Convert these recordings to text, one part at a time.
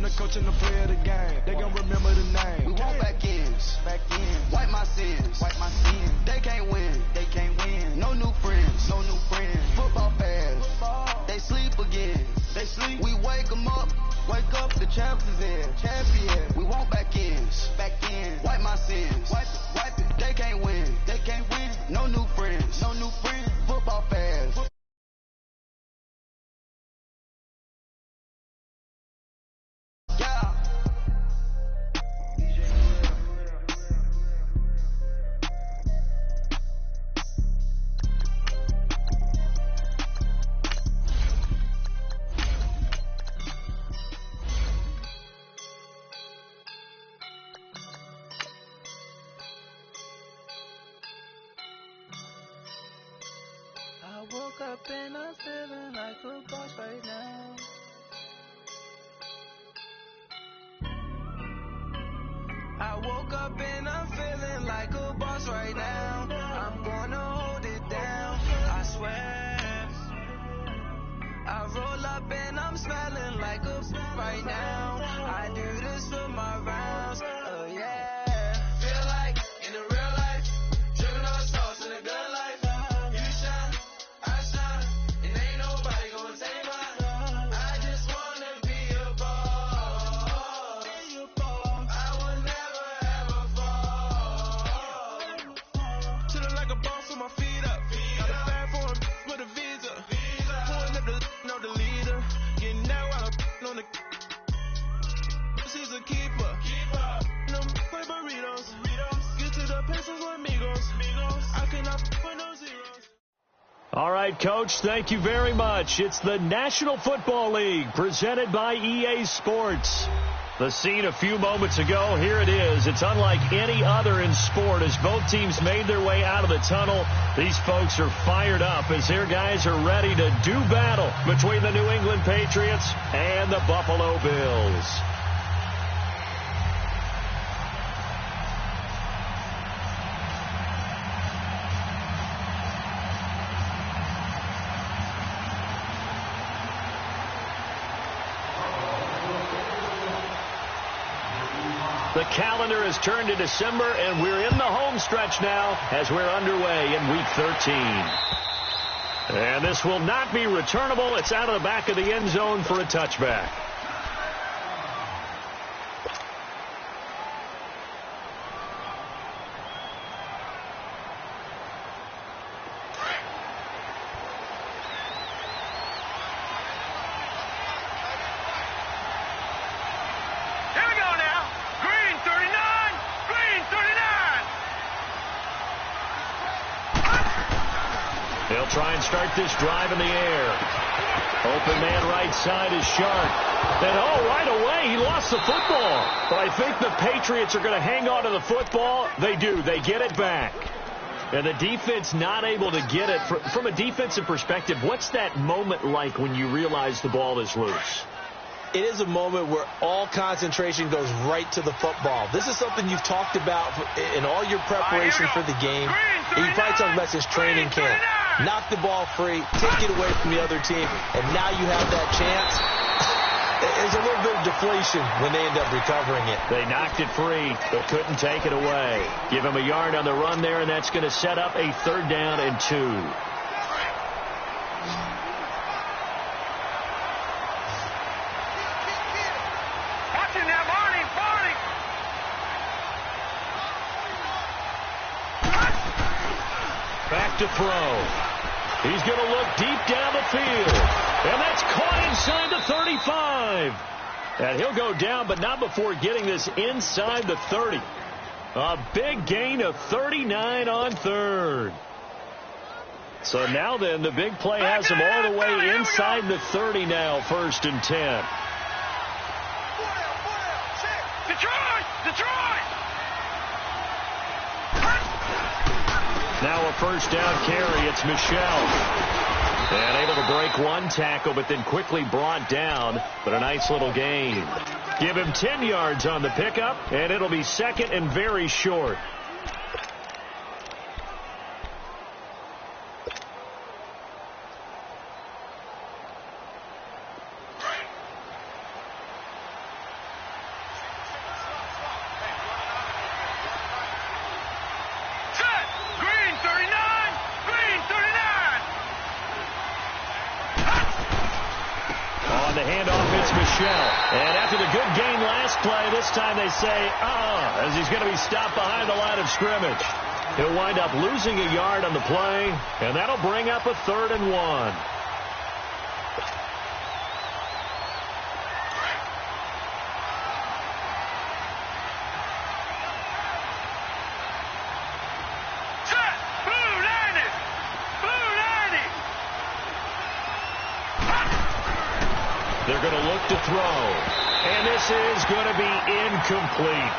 the coach and the player of the game. They gon' remember the name. We want back ends. Wipe my sins. They can't win. No new friends. Football fans. They sleep again. We wake them up. Wake up, the champs is in. We want back ends. Wipe my sins. Wipe it. They can't win. No new friends. Football fans. Yeah. I woke up and I'm feeling like a boss right now. I woke up and I'm feeling like a boss right now. I'm gonna hold it down, I swear. I roll up and I'm smelling like a right now. I do this for my rounds, oh yeah. Feel like in the real life, driven on sauce in a good life. You shine, I shine, and ain't nobody gonna take mine. I just wanna be a boss. I would never ever fall. Chillin' like a boss with my feet up. Got a bag for him with a visa. Pulling up the leader. Getting that while I'm on the. She's a keeper. No play burritos. Get to the pesos with amigos. I cannot with no zeros. All right, Coach, thank you very much. It's the National Football League presented by EA Sports. The scene a few moments ago, here it is. It's unlike any other in sport as both teams made their way out of the tunnel. These folks are fired up as their guys are ready to do battle between the New England Patriots and the Buffalo Bills. The calendar has turned to December, and we're in the home stretch now as we're underway in Week 13. And this will not be returnable. It's out of the back of the end zone for a touchback. They'll try and start this drive in the air. Open man right side is Sharp. And, right away, he lost the football. But I think the Patriots are going to hang on to the football. They do. They get it back. And the defense not able to get it. From a defensive perspective, what's that moment like when you realize the ball is loose? It is a moment where all concentration goes right to the football. This is something you've talked about in all your preparation for the game. And you probably talked about this training camp. Knock the ball free, take it away from the other team, and now you have that chance. There's a little bit of deflation when they end up recovering it. They knocked it free, but couldn't take it away. Give him a yard on the run there, and that's going to set up a 3rd down and 2. Back to throw. He's going to look deep down the field. And that's caught inside the 35. And he'll go down, but not before getting this inside the 30. A big gain of 39 on 3rd. So now then, the big play has him all the way inside the 30 now, 1st and 10. Detroit! Now a 1st down carry. It's Michel. And able to break one tackle, but then quickly brought down. But a nice little gain. Give him 10 yards on the pickup, and it'll be 2nd and very short. off, it's Michelle. And after the good gain last play, this time they say, as he's going to be stopped behind the line of scrimmage. He'll wind up losing a yard on the play, and that'll bring up a 3rd and 1. They're going to look to throw. And this is going to be incomplete.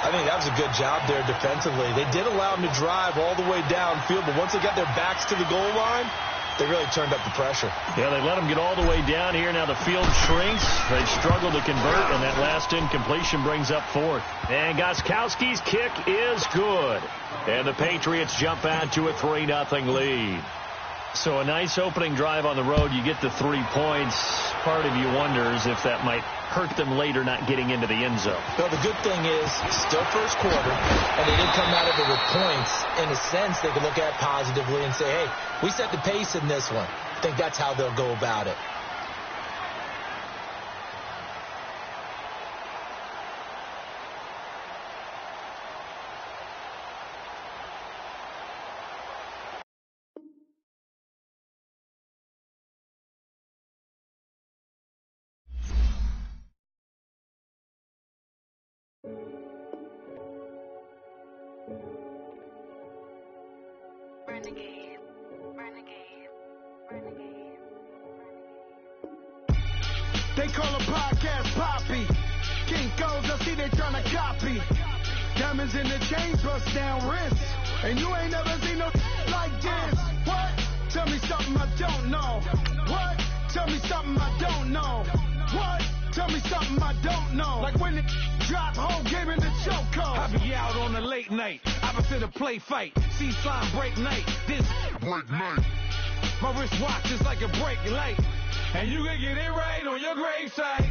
I think that was a good job there defensively. They did allow them to drive all the way downfield, but once they got their backs to the goal line, they really turned up the pressure. Yeah, they let them get all the way down here. Now the field shrinks. They struggle to convert, and that last incompletion brings up 4th. And Gostkowski's kick is good. And the Patriots jump out to a 3-0 lead. So a nice opening drive on the road. You get the 3 points. Part of you wonders if that might hurt them later not getting into the end zone. Well, the good thing is still first quarter, and they didn't come out of it with points. In a sense, they could look at it positively and say, hey, we set the pace in this one. I think that's how they'll go about it. They call a podcast Poppy. Kinkos, I see they tryna copy. Diamonds in the chain, bust down wrists. And you ain't never seen no like this. What? Tell me something I don't know. What? Tell me something I don't know. What? Tell me something I don't know. Like when it drop, whole game in the chokehold. I be out on a late night, opposite a play fight. See slime break night, this break night. My wristwatch is like a brake light. And you can get it right on your gravesite.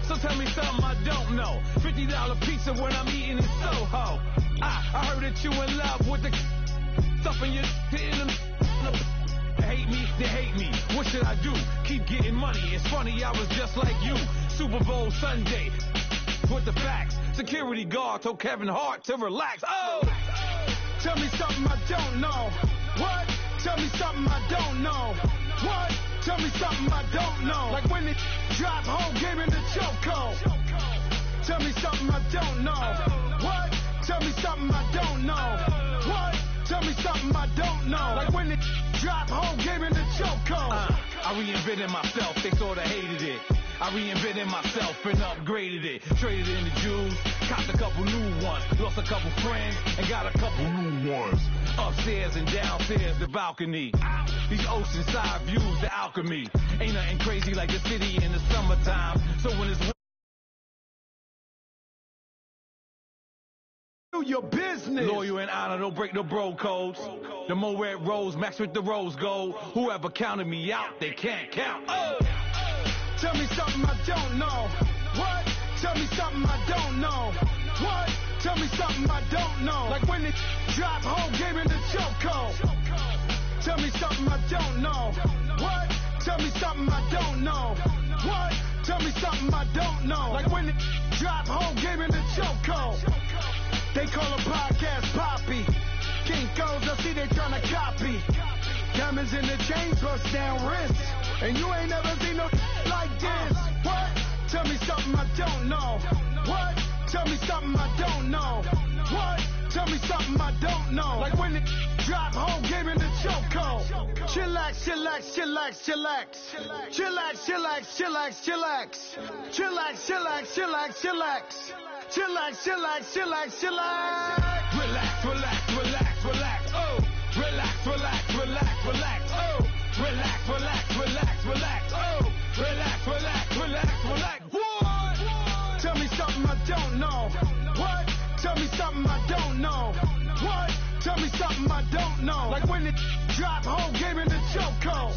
So tell me something I don't know. $50 pizza when I'm eating in Soho. I heard that you in love with the stuff in your in the hate me, they hate me. What should I do? Keep getting money. It's funny, I was just like you. Super Bowl Sunday with the facts. Security guard told Kevin Hart to relax. Oh! Tell me something I don't know. What? Tell me something I don't know. What? Tell me something I don't know. Like when it drop, whole game in the chokehold. Tell me something I don't know. What? Tell me something I don't know. What? Tell me something I don't know. Like when it drop, whole game in the chokehold. I reinvented myself, they sorta hated it. I reinvented myself and upgraded it. Traded in the Jews, copped a couple new ones. Lost a couple friends and got a couple new ones. Upstairs and downstairs, the balcony. These oceanside views, the alchemy. Ain't nothing crazy like the city in the summertime. So when it's your business. Loyal and honor, don't break no bro codes. The more red rose, max with the rose gold. Whoever counted me out, they can't count. Oh! Tell me something I don't know. What? Tell me something I don't know. What? Tell me something I don't know. Like when it drop, whole game in the chokehold. Tell me something I don't know. What? Tell me something I don't know. What? Tell me something I don't know. Like when it drop, whole game in the chokehold. They call a podcast Poppy. Kinkos, I see they tryna copy. Diamonds in the chain, bust down wrists. And you ain't never seen no like this. What? Tell me something I don't know. What? Tell me something I don't know. What? Tell me something I don't know. Like when it drop, whole game in the chokehold. Chillax, chillax, chillax, chillax. Chillax, chillax, chillax, chillax. Chillax, chillax, chillax, chillax. Chillax, chillax, chillax, chillax. Relax, relax, relax, relax. Oh! Relax, relax, relax, relax. Oh! Relax, relax, relax, relax. Oh! Relax, relax, relax, relax. What? Tell me something I don't know. What? Tell me something I don't know. What? Tell me something I don't know. Like when it drop, whole game in the chokehold.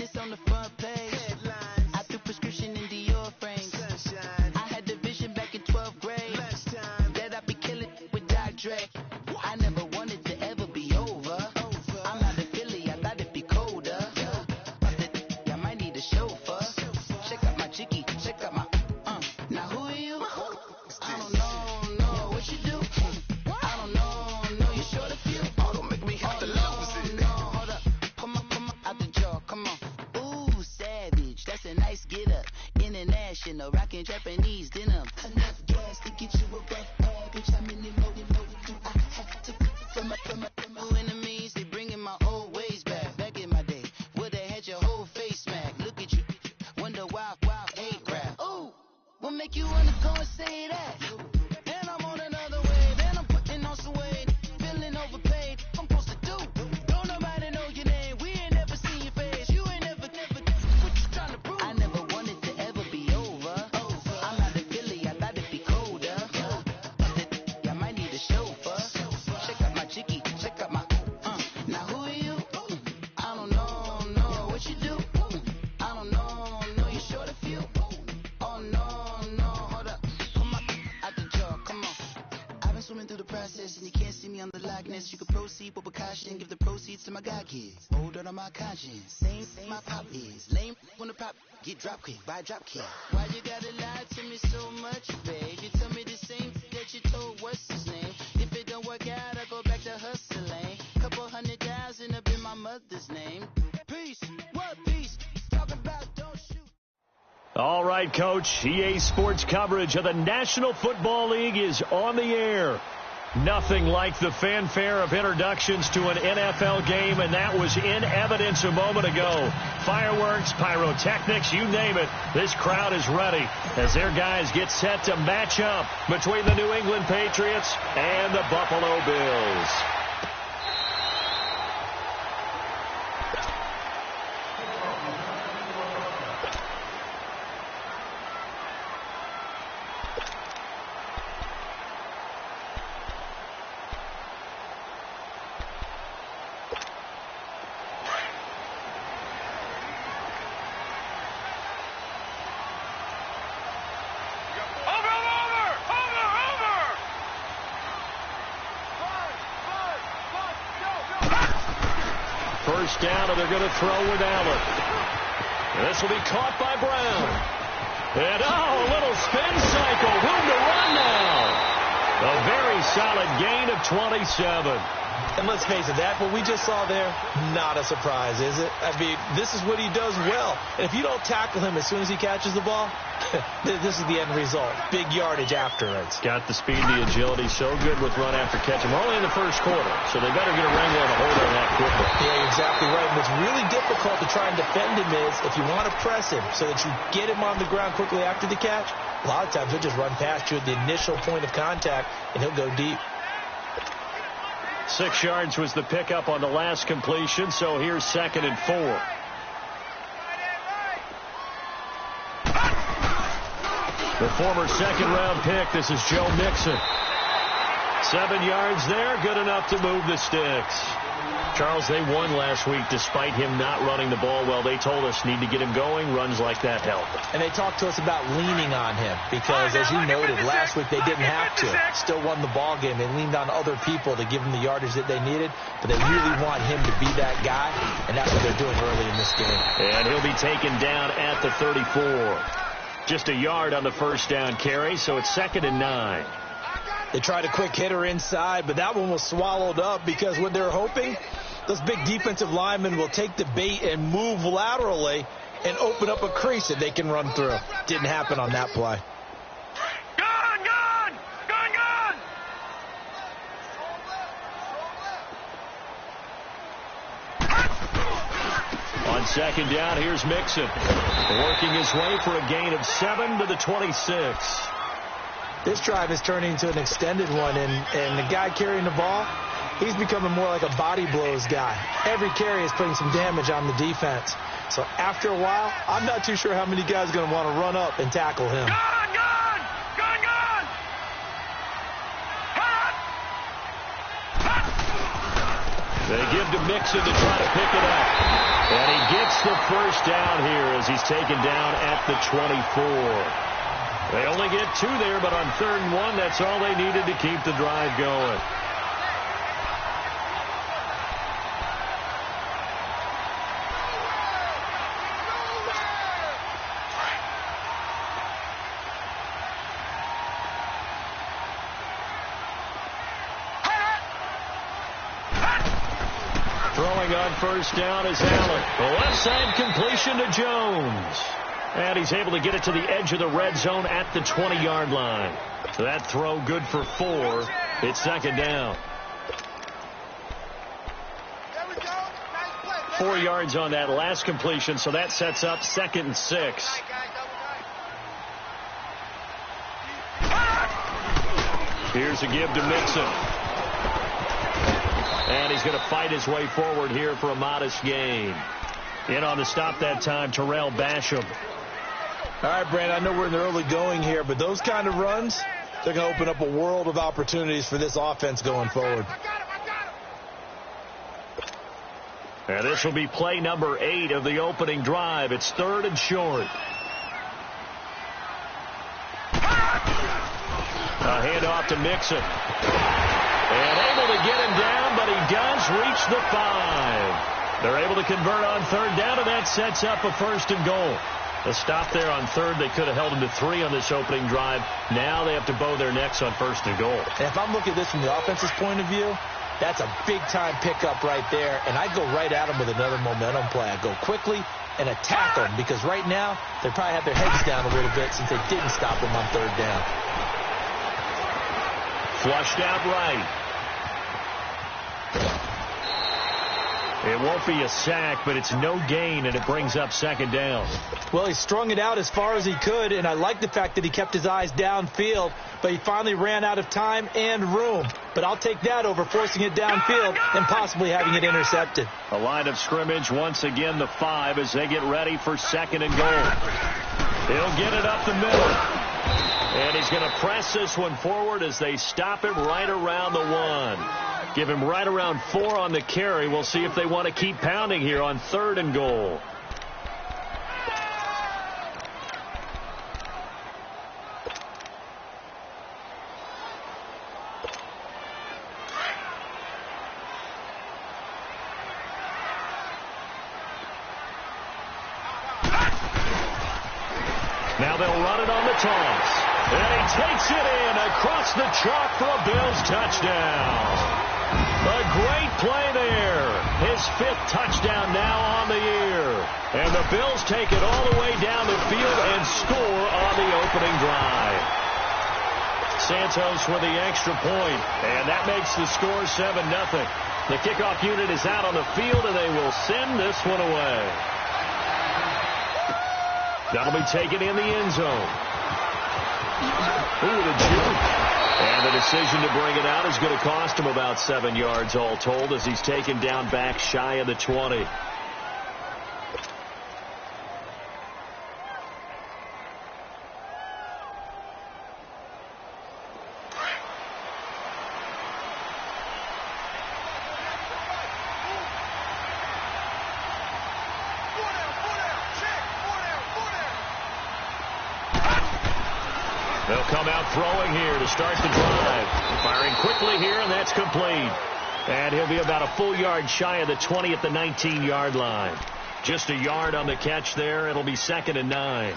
fitness on the front page. Headlines. I threw prescription in Dior frames. Sunshine. I had the vision back in 12th grade. Lunchtime. That I'd be killing with Dr. Dre. I never wanted to ever be over. I'm out of Philly, I thought it'd be colder. I might need a chauffeur. Check out my chicky, check out my now who are you? I don't know what you do. I don't know you short a few. Oh, don't make me have to lose it. No, hold up, come on, out the jaw, come on. Ooh, savage, that's a nice get up. International, rockin' Japanese denim. Enough gas to get you a rough package. How many more do I have to from my enemies? They bringing my old ways back in my day. Where they had your whole face smacked. Look at you, wonder why hate rap. Ooh, what make you wanna go and say that? And I'm on another wave, and I'm putting on some weight. Feeling overpaid, I'm supposed to do. Don't nobody know your name, we ain't never seen your face. You ain't never, what you trying to prove? I never wanted to ever be over. I'm out of Philly, I thought it'd be colder. I might need a chauffeur. Check out my chicky, check out my, now who are you? I don't know what you do. I don't know you short a few. Oh no, hold up, come on, out the jaw, come on. I've been swimming through the process and you can't see me on the likeness. You can proceed with precaution, give the proceeds to my God kids. Hold on my conscience, same my pop is. Lame when the pop get drop kick, buy drop kick. Why you gotta lie to me so much, babe? You tell me the same that you told what's his name. If it don't work out, I go back to hustling. Couple 100,000 up in my mother's name. Peace, what peace? Talk about don't shoot. All right, Coach. EA Sports coverage of the National Football League is on the air. Nothing like the fanfare of introductions to an NFL game, and that was in evidence a moment ago. Fireworks, pyrotechnics, you name it. This crowd is ready as their guys get set to match up between the New England Patriots and the Buffalo Bills. First down, and they're going to throw with Allen. And this will be caught by Brown. And, a little spin cycle. Room to run now. A very solid gain of 27. And let's face it, that what we just saw there, not a surprise, is it? I mean, this is what he does well. And if you don't tackle him as soon as he catches the ball, this is the end result. Big yardage afterwards. Got the speed, the agility, so good with run after catch. We're only in the first quarter, so they better get a wrangle and a hold on that quickly. Yeah, you're exactly right. And what's really difficult to try and defend him is if you want to press him so that you get him on the ground quickly after the catch, a lot of times he'll just run past you at the initial point of contact, and he'll go deep. 6 yards was the pickup on the last completion, so here's 2nd and 4. The former second-round pick, this is Joe Mixon. 7 yards there, good enough to move the sticks. Charles, they won last week despite him not running the ball well. They told us need to get him going. Runs like that help. And they talked to us about leaning on him because, as you noted, last week they didn't have to. Still won the ball game. They leaned on other people to give them the yardage that they needed, but they really want him to be that guy, and that's what they're doing early in this game. And he'll be taken down at the 34. Just a yard on the first down carry, so it's 2nd and 9. They tried a quick hitter inside, but that one was swallowed up because what they're hoping, those big defensive linemen will take the bait and move laterally and open up a crease that they can run through. Didn't happen on that play. On 2nd down, here's Mixon. Working his way for a gain of 7 to the 26. This drive is turning into an extended one, and the guy carrying the ball, he's becoming more like a body blows guy. Every carry is putting some damage on the defense. So after a while, I'm not too sure how many guys are going to want to run up and tackle him. They give to Mixon to try to pick it up. And he gets the first down here as he's taken down at the 24. They only get 2 there, but on 3rd and 1, that's all they needed to keep the drive going. Throwing on first down is Allen. The left side completion to Jones. And he's able to get it to the edge of the red zone at the 20-yard line. So that throw good for 4. It's 2nd down. 4 yards on that last completion, so that sets up 2nd and 6. Here's a give to Mixon. And he's going to fight his way forward here for a modest gain. In on the stop that time, Terrell Basham. All right, Brandon, I know we're in the early going here, but those kind of runs, they're going to open up a world of opportunities for this offense going forward. And this will be play number 8 of the opening drive. It's 3rd and short. A handoff to Mixon. And able to get him down, but he does reach the 5. They're able to convert on 3rd down, and that sets up a 1st and goal. A stop there on 3rd. They could have held him to 3 on this opening drive. Now they have to bow their necks on 1st and goal. And if I'm looking at this from the offense's point of view, that's a big-time pickup right there, and I'd go right at him with another momentum play. I'd go quickly and attack them, because right now they probably have their heads down a little bit since they didn't stop him on 3rd down. Flushed out right. It won't be a sack, but it's no gain, and it brings up 2nd down. Well, he strung it out as far as he could, and I like the fact that he kept his eyes downfield, but he finally ran out of time and room. But I'll take that over forcing it downfield and possibly having it intercepted. A line of scrimmage, once again, the 5 as they get ready for 2nd and goal. He'll get it up the middle. And he's going to press this one forward as they stop him right around the 1. Give him right around 4 on the carry. We'll see if they want to keep pounding here on 3rd and goal. Now they'll run it on the toss. And he takes it in across the chalk for a Bills touchdown. A great play there. His 5th touchdown now on the year. And the Bills take it all the way down the field and score on the opening drive. Santos with the extra point, and that makes the score 7-0. The kickoff unit is out on the field, and they will send this one away. That'll be taken in the end zone. Ooh, the juke. And the decision to bring it out is going to cost him about 7 yards all told as he's taken down back shy of the 20. They'll come out throwing here to start the drive. Firing quickly here, and that's complete. And he'll be about a full yard shy of the 20 at the 19-yard line. Just a yard on the catch there. It'll be 2nd and 9.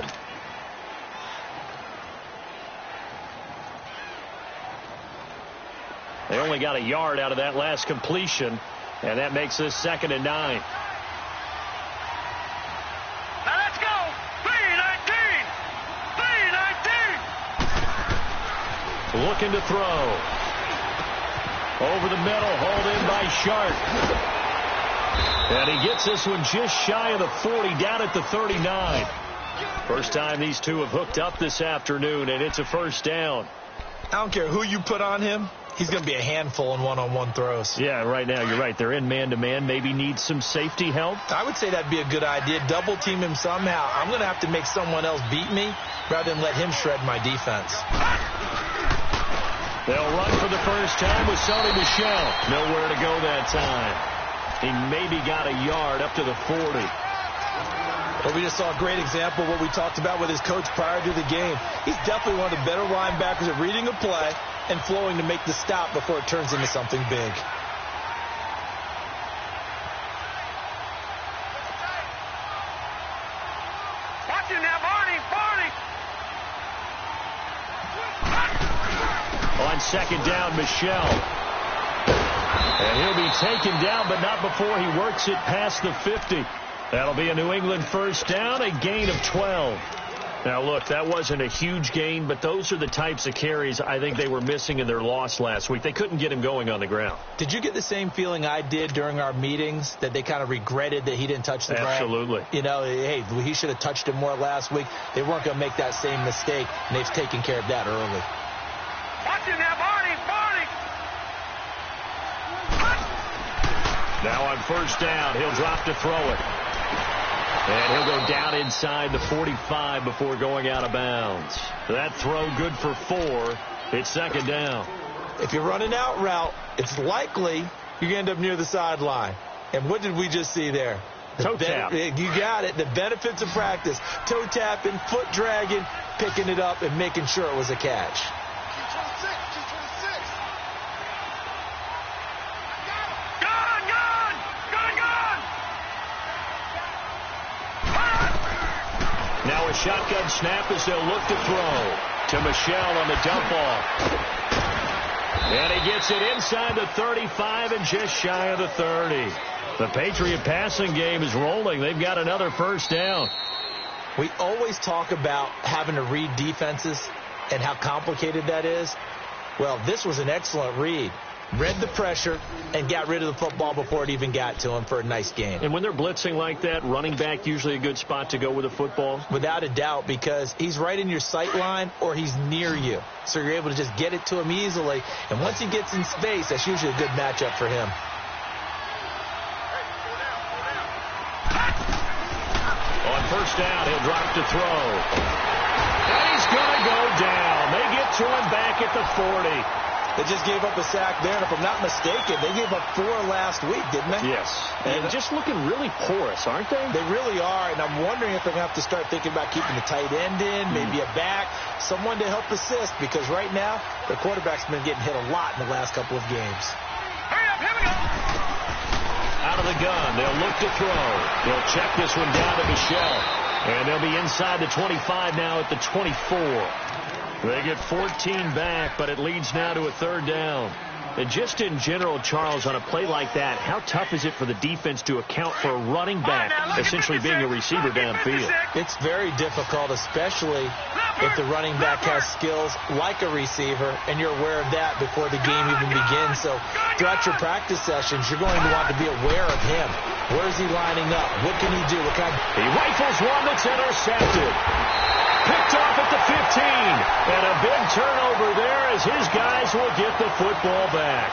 They only got a yard out of that last completion, and that makes this 2nd and 9. Looking to throw. Over the middle, hauled in by Sharp. And he gets this one just shy of the 40, down at the 39. First time these two have hooked up this afternoon, and it's a 1st down. I don't care who you put on him. He's going to be a handful in one-on-one throws. Yeah, right now, you're right. They're in man-to-man. Maybe need some safety help. I would say that'd be a good idea. Double team him somehow. I'm going to have to make someone else beat me rather than let him shred my defense. They'll run for the first time with Sony Michel. Nowhere to go that time. He maybe got a yard up to the 40. Well, we just saw a great example of what we talked about with his coach prior to the game. He's definitely one of the better linebackers at reading a play and flowing to make the stop before it turns into something big. On second down, Michelle. And he'll be taken down, but not before he works it past the 50. That'll be a New England first down, a gain of 12. Now, look, that wasn't a huge gain, but those are the types of carries I think they were missing in their loss last week. They couldn't get him going on the ground. Did you get the same feeling I did during our meetings, that they kind of regretted that he didn't touch the ball? Absolutely. You know, hey, he should have touched him more last week. They weren't going to make that same mistake, and they've taken care of that early. Watching that, Barney. Now on first down, he'll drop to throw it. And he'll go down inside the 45 before going out of bounds. That throw good for 4. It's second down. If you're running out route, it's likely you're going to end up near the sideline. And what did we just see there? Toe tap. You got it. The benefits of practice. Toe tapping, foot dragging, picking it up, and making sure it was a catch. Now a shotgun snap as they'll look to throw to Michelle on the dump off. And he gets it inside the 35 and just shy of the 30. The Patriot passing game is rolling. They've got another first down. We always talk about having to read defenses and how complicated that is. Well, this was an excellent read. Read the pressure and got rid of the football before it even got to him for a nice gain. And when they're blitzing like that, running back usually a good spot to go with the football? Without a doubt, because he's right in your sight line or he's near you. So you're able to just get it to him easily. And once he gets in space, that's usually a good matchup for him. On first down, he'll drop to throw. And he's going to go down. They get to him back at the 40. They just gave up a sack there, and if I'm not mistaken, they gave up 4 last week, didn't they? Yes. And just looking really porous, aren't they? They really are, and I'm wondering if they're going to have to start thinking about keeping the tight end in, maybe a back, someone to help assist, because right now, the quarterback's been getting hit a lot in the last couple of games. Hurry up, here we go. Out of the gun, they'll look to throw. They'll check this one down to Michelle. And they'll be inside the 25 now at the 24. They get 14 back, but it leads now to a third down. And just in general, Charles, on a play like that, how tough is it for the defense to account for a running back essentially being a receiver downfield? It's very difficult, especially if the running back has skills like a receiver, and you're aware of that before the game even begins. So throughout your practice sessions, you're going to want to be aware of him. Where is he lining up? What can he do? He rifles one that's intercepted. Picked off at the 15. And a big turnover there as his guys will get the football back.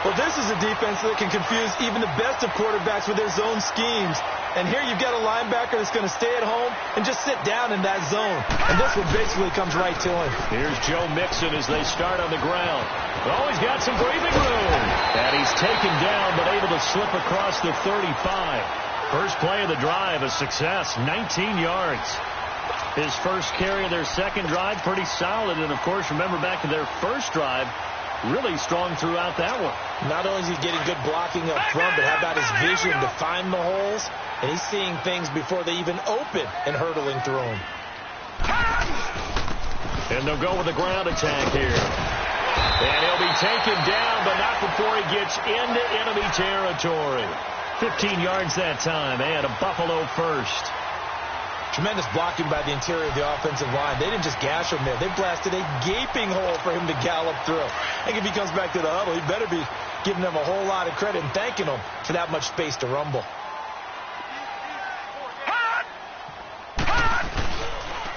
Well, this is a defense that can confuse even the best of quarterbacks with their zone schemes. And here you've got a linebacker that's going to stay at home and just sit down in that zone. And this one basically comes right to him. Here's Joe Mixon as they start on the ground. Oh, he's got some breathing room. And he's taken down but able to slip across the 35. First play of the drive, a success, 19 yards. His first carry of their second drive, pretty solid. And, of course, remember back to their first drive, really strong throughout that one. Not only is he getting good blocking up front, but how about his vision to find the holes? And he's seeing things before they even open and hurtling through them. And they'll go with the ground attack here. And he'll be taken down, but not before he gets into enemy territory. 15 yards that time, and a Buffalo first. Tremendous blocking by the interior of the offensive line. They didn't just gash him there. They blasted a gaping hole for him to gallop through. I think if he comes back to the huddle, he better be giving them a whole lot of credit and thanking them for that much space to rumble.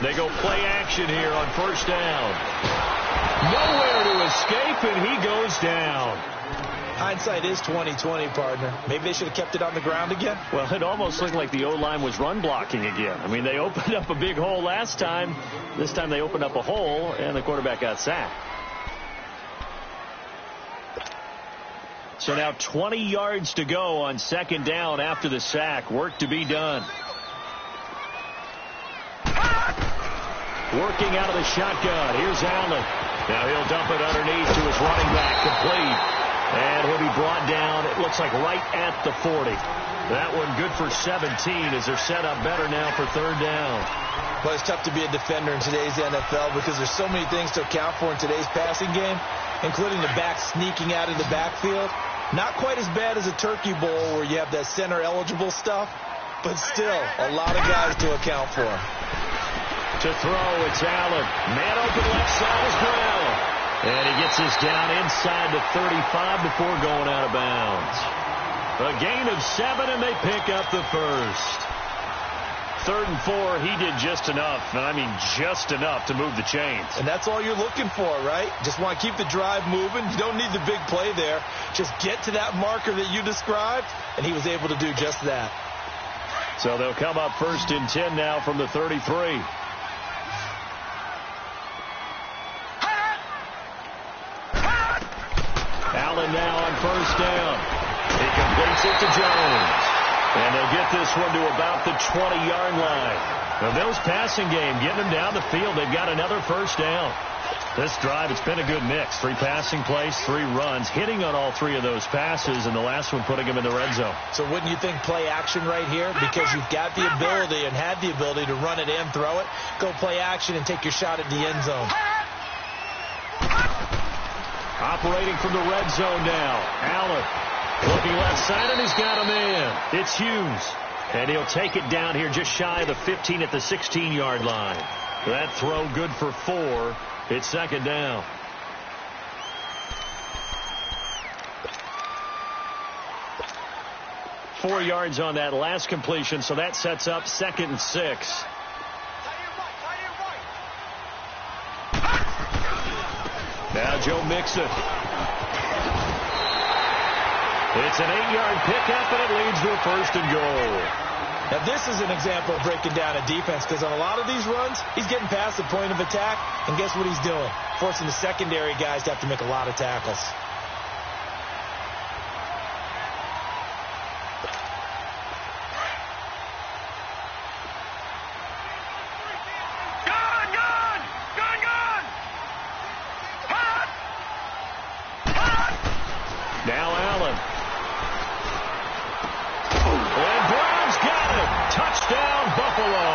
They go play action here on first down. Nowhere to escape, and he goes down. Hindsight is 20/20, partner. Maybe they should have kept it on the ground again. Well, it almost looked like the O-line was run blocking again. I mean, they opened up a big hole last time. This time they opened up a hole, and the quarterback got sacked. So now 20 yards to go on second down after the sack. Work to be done. working out of the shotgun. Here's Allen. Now he'll dump it underneath to his running back, complete. And he'll be brought down, it looks like right at the 40. That one good for 17 as they're set up better now for third down. Well, it's tough to be a defender in today's NFL because there's so many things to account for in today's passing game, including the back sneaking out of the backfield. Not quite as bad as a turkey bowl where you have that center-eligible stuff, but still a lot of guys to account for. To throw, it's Allen. Man open left side is Brown. And he gets this down inside the 35 before going out of bounds. A gain of 7, and they pick up the first. 3rd and 4, he did just enough. I mean, just enough to move the chains. And that's all you're looking for, right? Just want to keep the drive moving. You don't need the big play there. Just get to that marker that you described, and he was able to do just that. So they'll come up 1st and 10 now from the 33. Allen now on 1st down. He completes it to Jones. And they'll get this one to about the 20-yard line. Now, those passing game, getting them down the field, they've got another 1st down. This drive, it's been a good mix. 3 passing plays, 3 runs, hitting on all 3 of those passes, and the last one putting them in the red zone. So wouldn't you think play action right here? Because you've got the ability and had the ability to run it and throw it. Go play action and take your shot at the end zone. Operating from the red zone now. Allen looking left side, and he's got a man. It's Hughes. And he'll take it down here just shy of the 15 at the 16-yard line. That throw good for 4. It's 2nd down. Four yards on that last completion, so that sets up 2nd and 6. Now Joe Mixon. It's an 8-yard pickup, and it leads to a 1st and goal. Now, this is an example of breaking down a defense, because on a lot of these runs, he's getting past the point of attack, and guess what he's doing? Forcing the secondary guys to have to make a lot of tackles. Now Allen. And Brown's got it. Touchdown, Buffalo.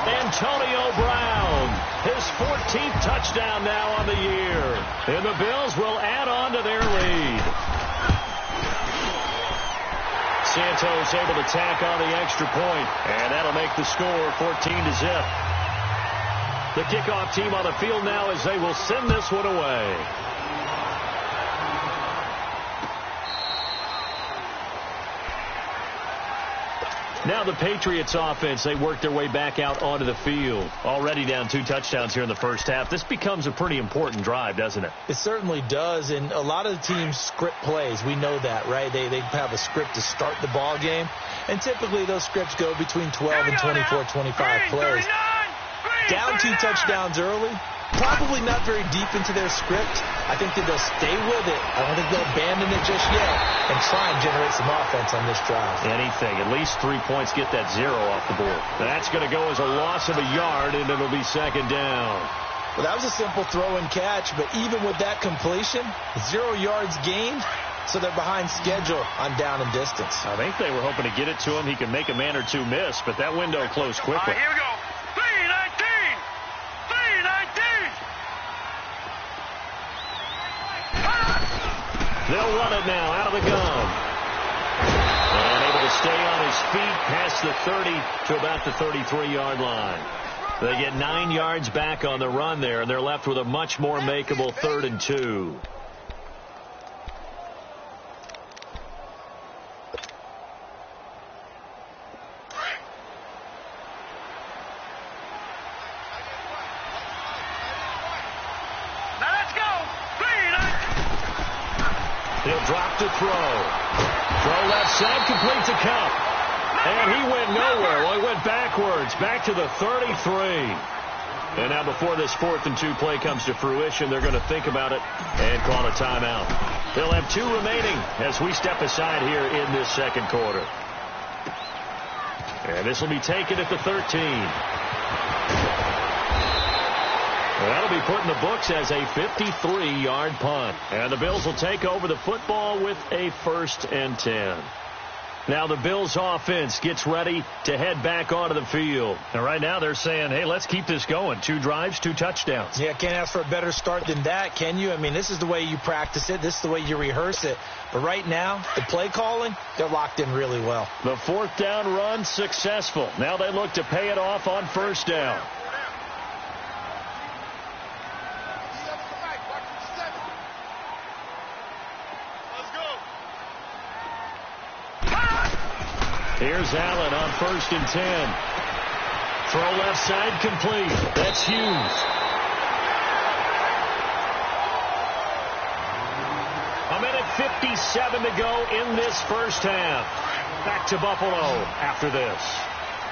Antonio Brown, his 14th touchdown now on the year. And the Bills will add on to their lead. Santos able to tack on the extra point, and that'll make the score 14-0. The kickoff team on the field now as they will send this one away. Now the Patriots offense, they work their way back out onto the field. Already down 2 touchdowns here in the first half. This becomes a pretty important drive, doesn't it? It certainly does, and a lot of the teams script plays. We know that, right? They have a script to start the ball game, and typically those scripts go between 12 and 24, 25 plays. Down 2 touchdowns early, probably not very deep into their script. I think that they'll stay with it. I don't think they'll abandon it just yet and try and generate some offense on this drive. Anything. At least 3 points, get that 0 off the board. That's going to go as a loss of a yard, and it'll be 2nd down. Well, that was a simple throw and catch, but even with that completion, 0 yards gained, so they're behind schedule on down and distance. I think they were hoping to get it to him. He could make a man or 2 miss, but that window closed quickly. All right, here we go. 3-19. 3-19. They'll run it now out of the gun. And able to stay on his feet past the 30 to about the 33-yard line. They get 9 yards back on the run there, and they're left with a much more makeable 3rd and 2. He'll drop to throw. Throw left side, complete to Cup. And he went nowhere. Well, he went backwards, back to the 33. And now before this 4th and 2 play comes to fruition, they're going to think about it and call a timeout. They'll have 2 remaining as we step aside here in this 2nd quarter. And this will be taken at the 13. That'll be put in the books as a 53-yard punt. And the Bills will take over the football with a 1st and 10. Now the Bills offense gets ready to head back onto the field. And right now they're saying, hey, let's keep this going. 2 drives, 2 touchdowns. Yeah, can't ask for a better start than that, can you? I mean, this is the way you practice it. This is the way you rehearse it. But right now, the play calling, they're locked in really well. The 4th down run successful. Now they look to pay it off on 1st down. Here's Allen on 1st and 10. Throw left side complete. That's Hughes. A minute 57 to go in this first half. Back to Buffalo after this.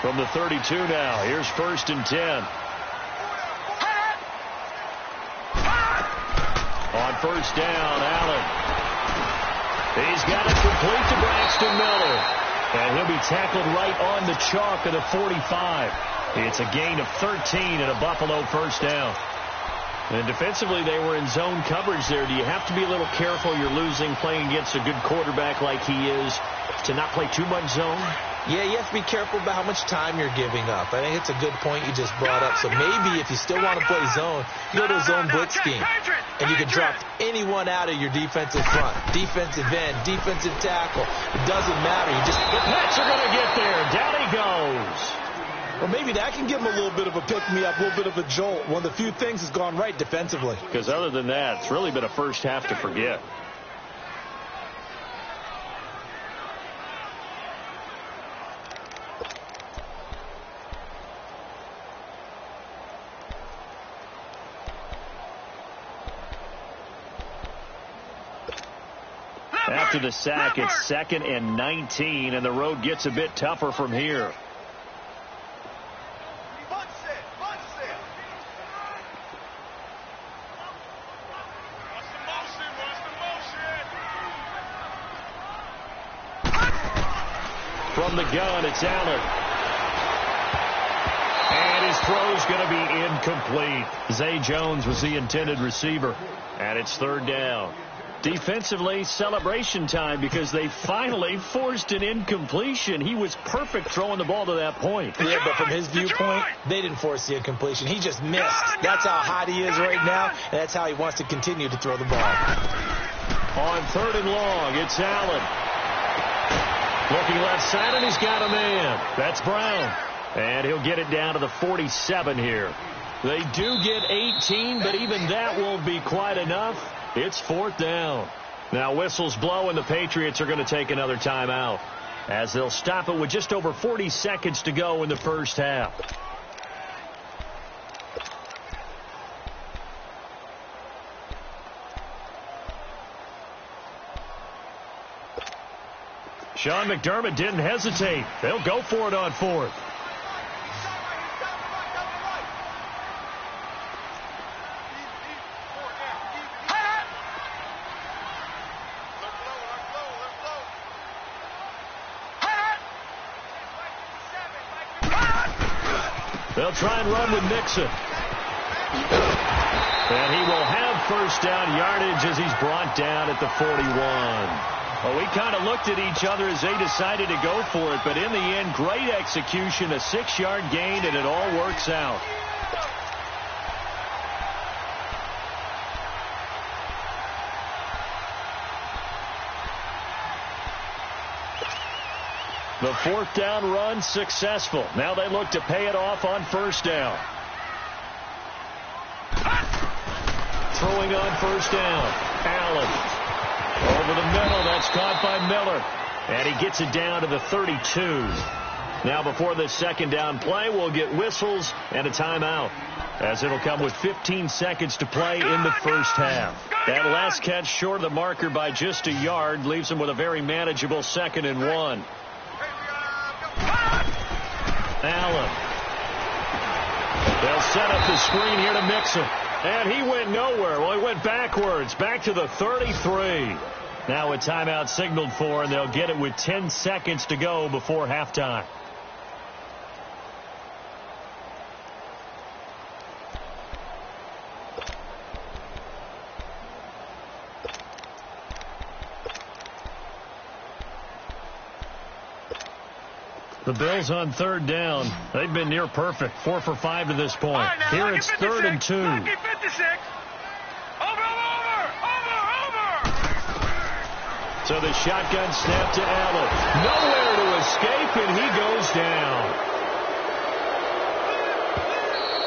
From the 32 now. Here's 1st and 10. On 1st down, Allen. He's got it complete to Braxton Miller. And he'll be tackled right on the chalk of the 45. It's a gain of 13 and a Buffalo 1st down. And defensively, they were in zone coverage there. Do you have to be a little careful? You're losing playing against a good quarterback like he is to not play too much zone? Yeah, you have to be careful about how much time you're giving up. I think it's a good point you just brought up. So maybe if you still want to play zone, you go to a zone blitz scheme. And you can drop anyone out of your defensive front. Defensive end, defensive tackle. It doesn't matter. You just... The Pats are going to get there. Down he goes. Well, maybe that can give him a little bit of a pick-me-up, a little bit of a jolt. One of the few things has gone right defensively. Because other than that, it's really been a first half to forget. After the sack, it's 2nd and 19, and the road gets a bit tougher from here. From the gun, it's Allen. And his throw's going to be incomplete. Zay Jones was the intended receiver. And it's 3rd down. Defensively, celebration time because they finally forced an incompletion. He was perfect throwing the ball to that point. Yeah, but from his viewpoint, they didn't force the incompletion. He just missed. That's how hot he is right now, and that's how he wants to continue to throw the ball. On 3rd and long, it's Allen. Looking left side, and he's got a man. That's Brown. And he'll get it down to the 47 here. They do get 18, but even that won't be quite enough. It's 4th down. Now whistles blow, and the Patriots are going to take another timeout as they'll stop it with just over 40 seconds to go in the first half. Sean McDermott didn't hesitate. They'll go for it on 4th. They'll try and run with Nixon. And he will have 1st down yardage as he's brought down at the 41. Well, we kind of looked at each other as they decided to go for it, but in the end, great execution, a 6-yard gain, and it all works out. The 4th down run successful. Now they look to pay it off on 1st down. Throwing on 1st down. Allen. Over the middle. That's caught by Miller. And he gets it down to the 32. Now before this 2nd down play, we'll get whistles and a timeout, as it'll come with 15 seconds to play in the first half. That last catch short of the marker by just a yard leaves them with a very manageable 2nd and 1. Allen. They'll set up the screen here to Mixon. And he went nowhere. Well, he went backwards. Back to the 33. Now a timeout signaled for, and they'll get it with 10 seconds to go before halftime. The Bills on third down. They've been near perfect. 4 for 5 to this point. Right, now, here it's 3rd and 2. Over. So the shotgun snap to Allen. Nowhere to escape, and he goes down.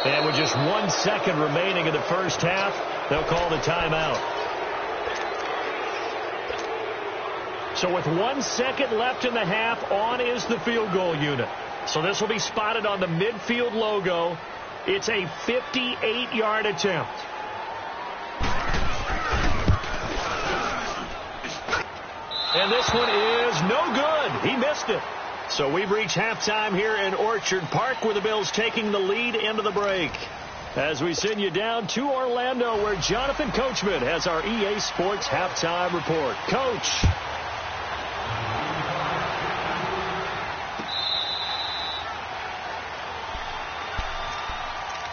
And with just 1 second remaining in the first half, they'll call the timeout. So with 1 second left in the half, on is the field goal unit. So this will be spotted on the midfield logo. It's a 58-yard attempt. And this one is no good. He missed it. So we've reached halftime here in Orchard Park, where the Bills taking the lead into the break. As we send you down to Orlando, where Jonathan Coachman has our EA Sports halftime report. Coach.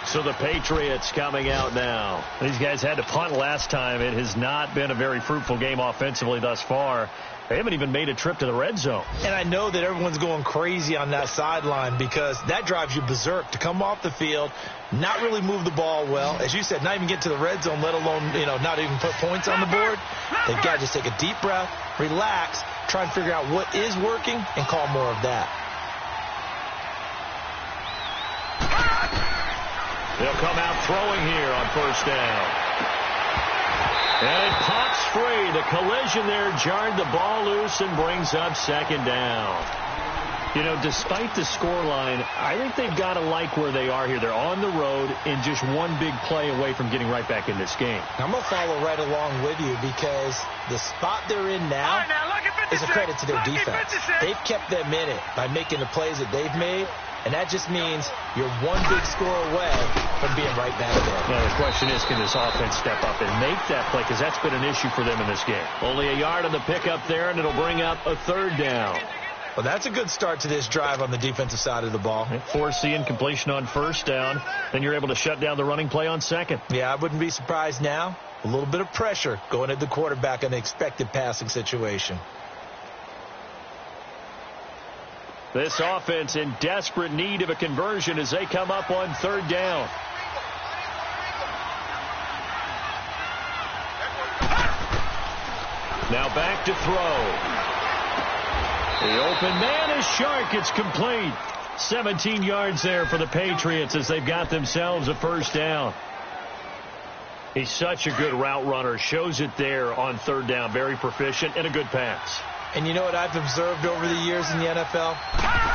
So the Patriots coming out now. These guys had to punt last time. It has not been a very fruitful game offensively thus far. They haven't even made a trip to the red zone. And I know that everyone's going crazy on that sideline because that drives you berserk to come off the field, not really move the ball well. As you said, not even get to the red zone, let alone, not even put points on the board. They've got to just take a deep breath, relax, try and figure out what is working and call more of that. They'll come out throwing here on first down. And it pops free. The collision there jarred the ball loose and brings up second down. Despite the scoreline, I think they've got to like where they are here. They're on the road and just one big play away from getting right back in this game. I'm going to follow right along with you because the spot they're in now is a credit to their defense. They've kept them in it by making the plays that they've made. And that just means you're one big score away from being right back there. Now, the question is, can this offense step up and make that play? Because that's been an issue for them in this game. Only a yard on the pickup there, and it'll bring up a third down. Well, that's a good start to this drive on the defensive side of the ball. Force the incompletion on first down. Then you're able to shut down the running play on second. Yeah, I wouldn't be surprised now. A little bit of pressure going at the quarterback in the expected passing situation. This offense in desperate need of a conversion as they come up on third down. Now back to throw. The open man is Shark. It's complete. 17 yards there for the Patriots as they've got themselves a first down. He's such a good route runner. Shows it there on third down. Very proficient and a good pass. And you know what I've observed over the years in the NFL?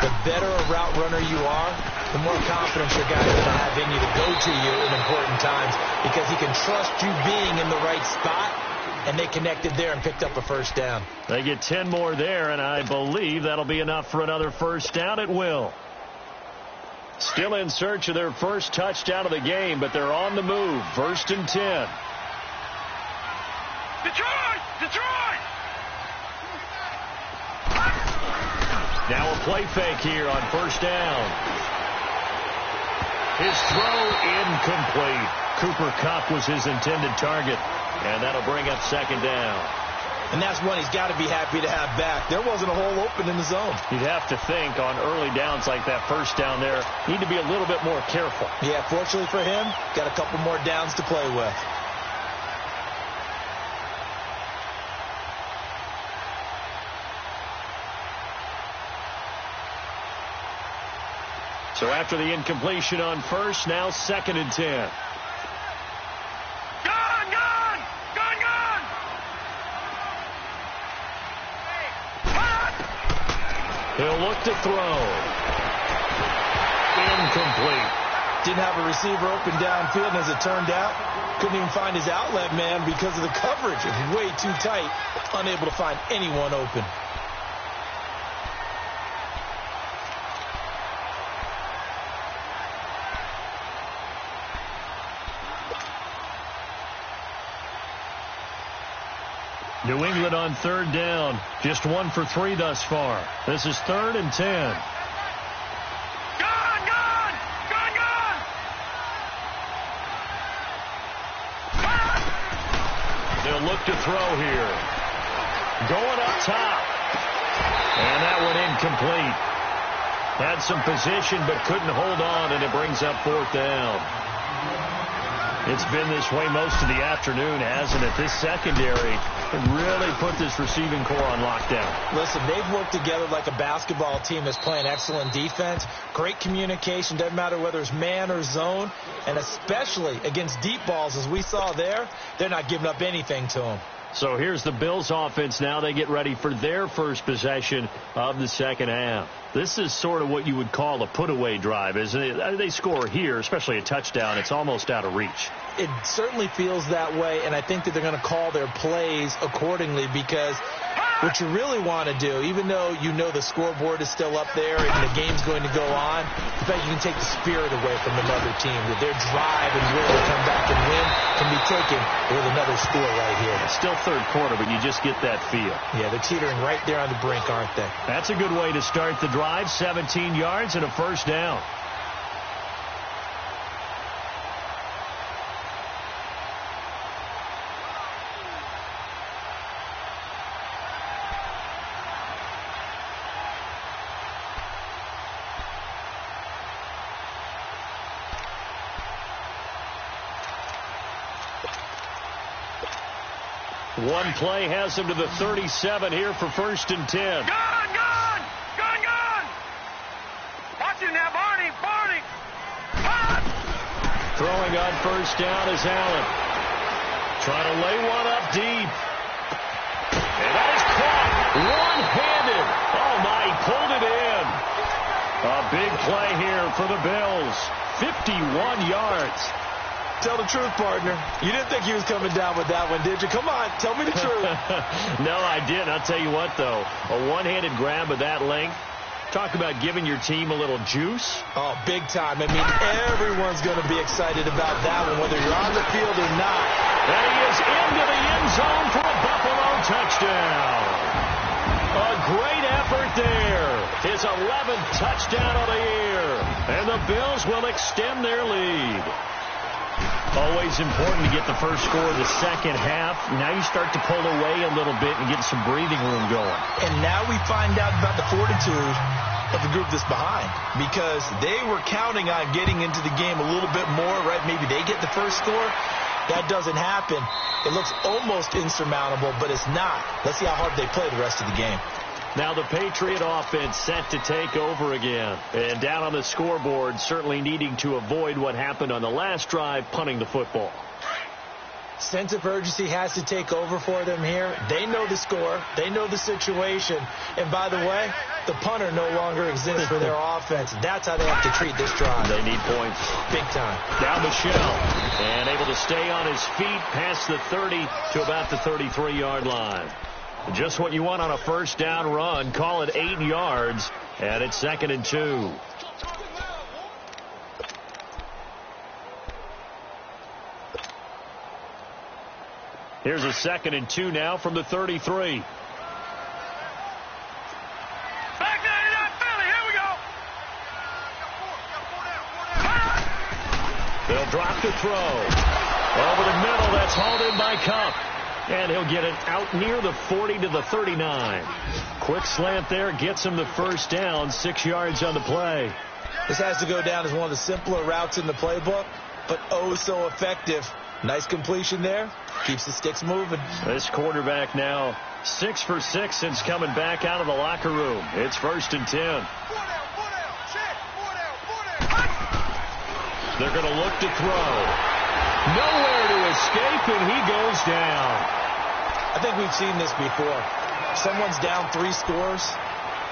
The better a route runner you are, the more confidence your guy's going to have in you to go to you in important times because he can trust you being in the right spot, and they connected there and picked up a first down. They get 10 more there, and I believe that'll be enough for another first down. It will. Still in search of their first touchdown of the game, but they're on the move. 1st and 10. Detroit! Now a play fake here on first down. His throw incomplete. Cooper Kupp was his intended target, and that'll bring up second down. And that's one he's got to be happy to have back. There wasn't a hole open in the zone. You'd have to think on early downs like that first down there, need to be a little bit more careful. Yeah, fortunately for him, got a couple more downs to play with. So after the incompletion on first, now 2nd and 10. Gone! He'll look to throw. Incomplete. Didn't have a receiver open downfield, and as it turned out, couldn't even find his outlet man because of the coverage. It was way too tight, unable to find anyone open. New England on third down. Just 1 for 3 thus far. This is 3rd and 10. Gone! They'll look to throw here. Going up top. And that one incomplete. Had some position but couldn't hold on, and it brings up 4th down. It's been this way most of the afternoon, hasn't it? This secondary really put this receiving core on lockdown. Listen, they've worked together like a basketball team that's playing excellent defense. Great communication, doesn't matter whether it's man or zone. And especially against deep balls, as we saw there, they're not giving up anything to them. So here's the Bills offense now. They get ready for their first possession of the second half. This is sort of what you would call a put-away drive, isn't it? They score here, especially a touchdown. It's almost out of reach. It certainly feels that way, and I think that they're going to call their plays accordingly, because what you really want to do, even though you know the scoreboard is still up there and the game's going to go on, in fact, you can take the spirit away from another team, that their drive and will to come back and win can be taken with another score right here. It's still third quarter, but you just get that feel. Yeah, they're teetering right there on the brink, aren't they? That's a good way to start the drive. 17 yards and a first down. One play has him to the 37 here for 1st and 10. Gone! Watch him now, Barney! Throwing on first down is Allen. Trying to lay one up deep. And that is caught. One-handed. Oh, my, he pulled it in. A big play here for the Bills. 51 yards. Tell the truth, partner. You didn't think he was coming down with that one, did you? Come on, tell me the truth. No, I didn't. I'll tell you what, though. A one-handed grab of that length. Talk about giving your team a little juice. Oh, big time. I mean, everyone's going to be excited about that one, whether you're on the field or not. And he is into the end zone for a Buffalo touchdown. A great effort there. His 11th touchdown of the year. And the Bills will extend their lead. Always important to get the first score of the second half. Now you start to pull away a little bit and get some breathing room going. And now we find out about the fortitude of the group that's behind, because they were counting on getting into the game a little bit more, right? Maybe they get the first score. That doesn't happen. It looks almost insurmountable, but it's not. Let's see how hard they play the rest of the game. Now the Patriot offense set to take over again. And down on the scoreboard, certainly needing to avoid what happened on the last drive, punting the football. Sense of urgency has to take over for them here. They know the score. They know the situation. And by the way, the punter no longer exists for their offense. That's how they have to treat this drive. They need points. Big time. Now Michelle. And able to stay on his feet past the 30 to about the 33-yard line. Just what you want on a first down run. Call it 8 yards. And it's 2nd and 2. Here's a 2nd and 2 now from the 33. Back there, you're not Philly. Here we go. They'll drop the throw. Over the middle, that's hauled in by Cup. And he'll get it out near the 40 to the 39. Quick slant there, gets him the first down, 6 yards on the play. This has to go down as one of the simpler routes in the playbook, but oh so effective. Nice completion there. Keeps the sticks moving. This quarterback now 6 for 6 since coming back out of the locker room. It's 1st and 10. They're going to look to throw. Nowhere to escape, and he goes down. I think we've seen this before. Someone's down 3 scores.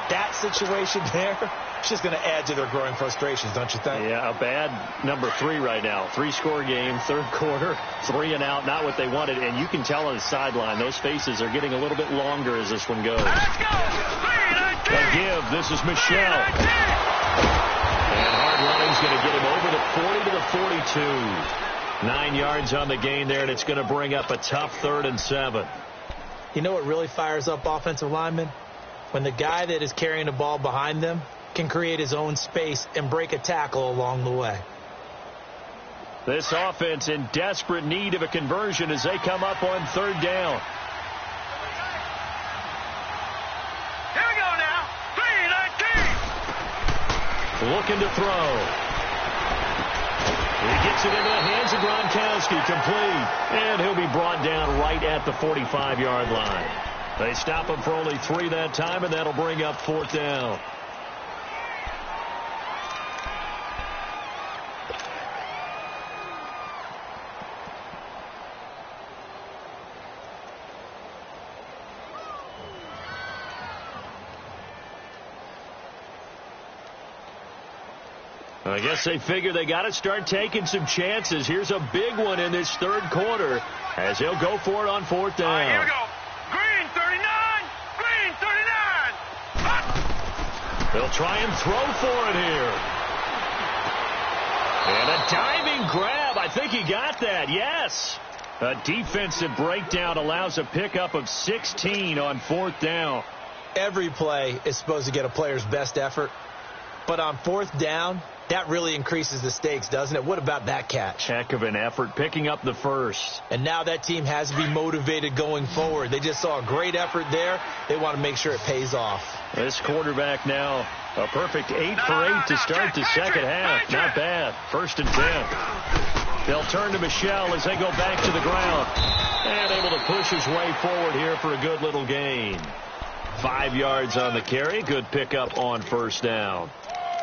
That situation there, it's just going to add to their growing frustrations, don't you think? Yeah, a bad number 3 right now. 3-score game, third quarter, 3 and out, not what they wanted. And you can tell on the sideline, those faces are getting a little bit longer as this one goes. Let's go. A give. This is Michelle. And hard running's going to get him over the 40 to the 42. 9 yards on the gain there, and it's going to bring up a tough 3rd and 7. You know what really fires up offensive linemen? When the guy that is carrying the ball behind them can create his own space and break a tackle along the way. This offense in desperate need of a conversion as they come up on 3rd down. Here we go now. 3-19. looking to throw. He gets it into the hands of Gronkowski, complete. And he'll be brought down right at the 45-yard line. They stop him for only 3 that time, and that'll bring up 4th down. I guess they figure they got to start taking some chances. Here's a big one in this 3rd quarter as he'll go for it on 4th down. All right, here we go. Green 39. Green 39. Ah! They'll try and throw for it here. And a diving grab. I think he got that. Yes. A defensive breakdown allows a pickup of 16 on 4th down. Every play is supposed to get a player's best effort. But on 4th down, that really increases the stakes, doesn't it? What about that catch? Heck of an effort, picking up the first. And now that team has to be motivated going forward. They just saw a great effort there. They want to make sure it pays off. This quarterback now, a perfect 8 for 8 to start the second half. Not bad. 1st and 10. They'll turn to Michel as they go back to the ground. And able to push his way forward here for a good little gain. 5 yards on the carry. Good pickup on 1st down.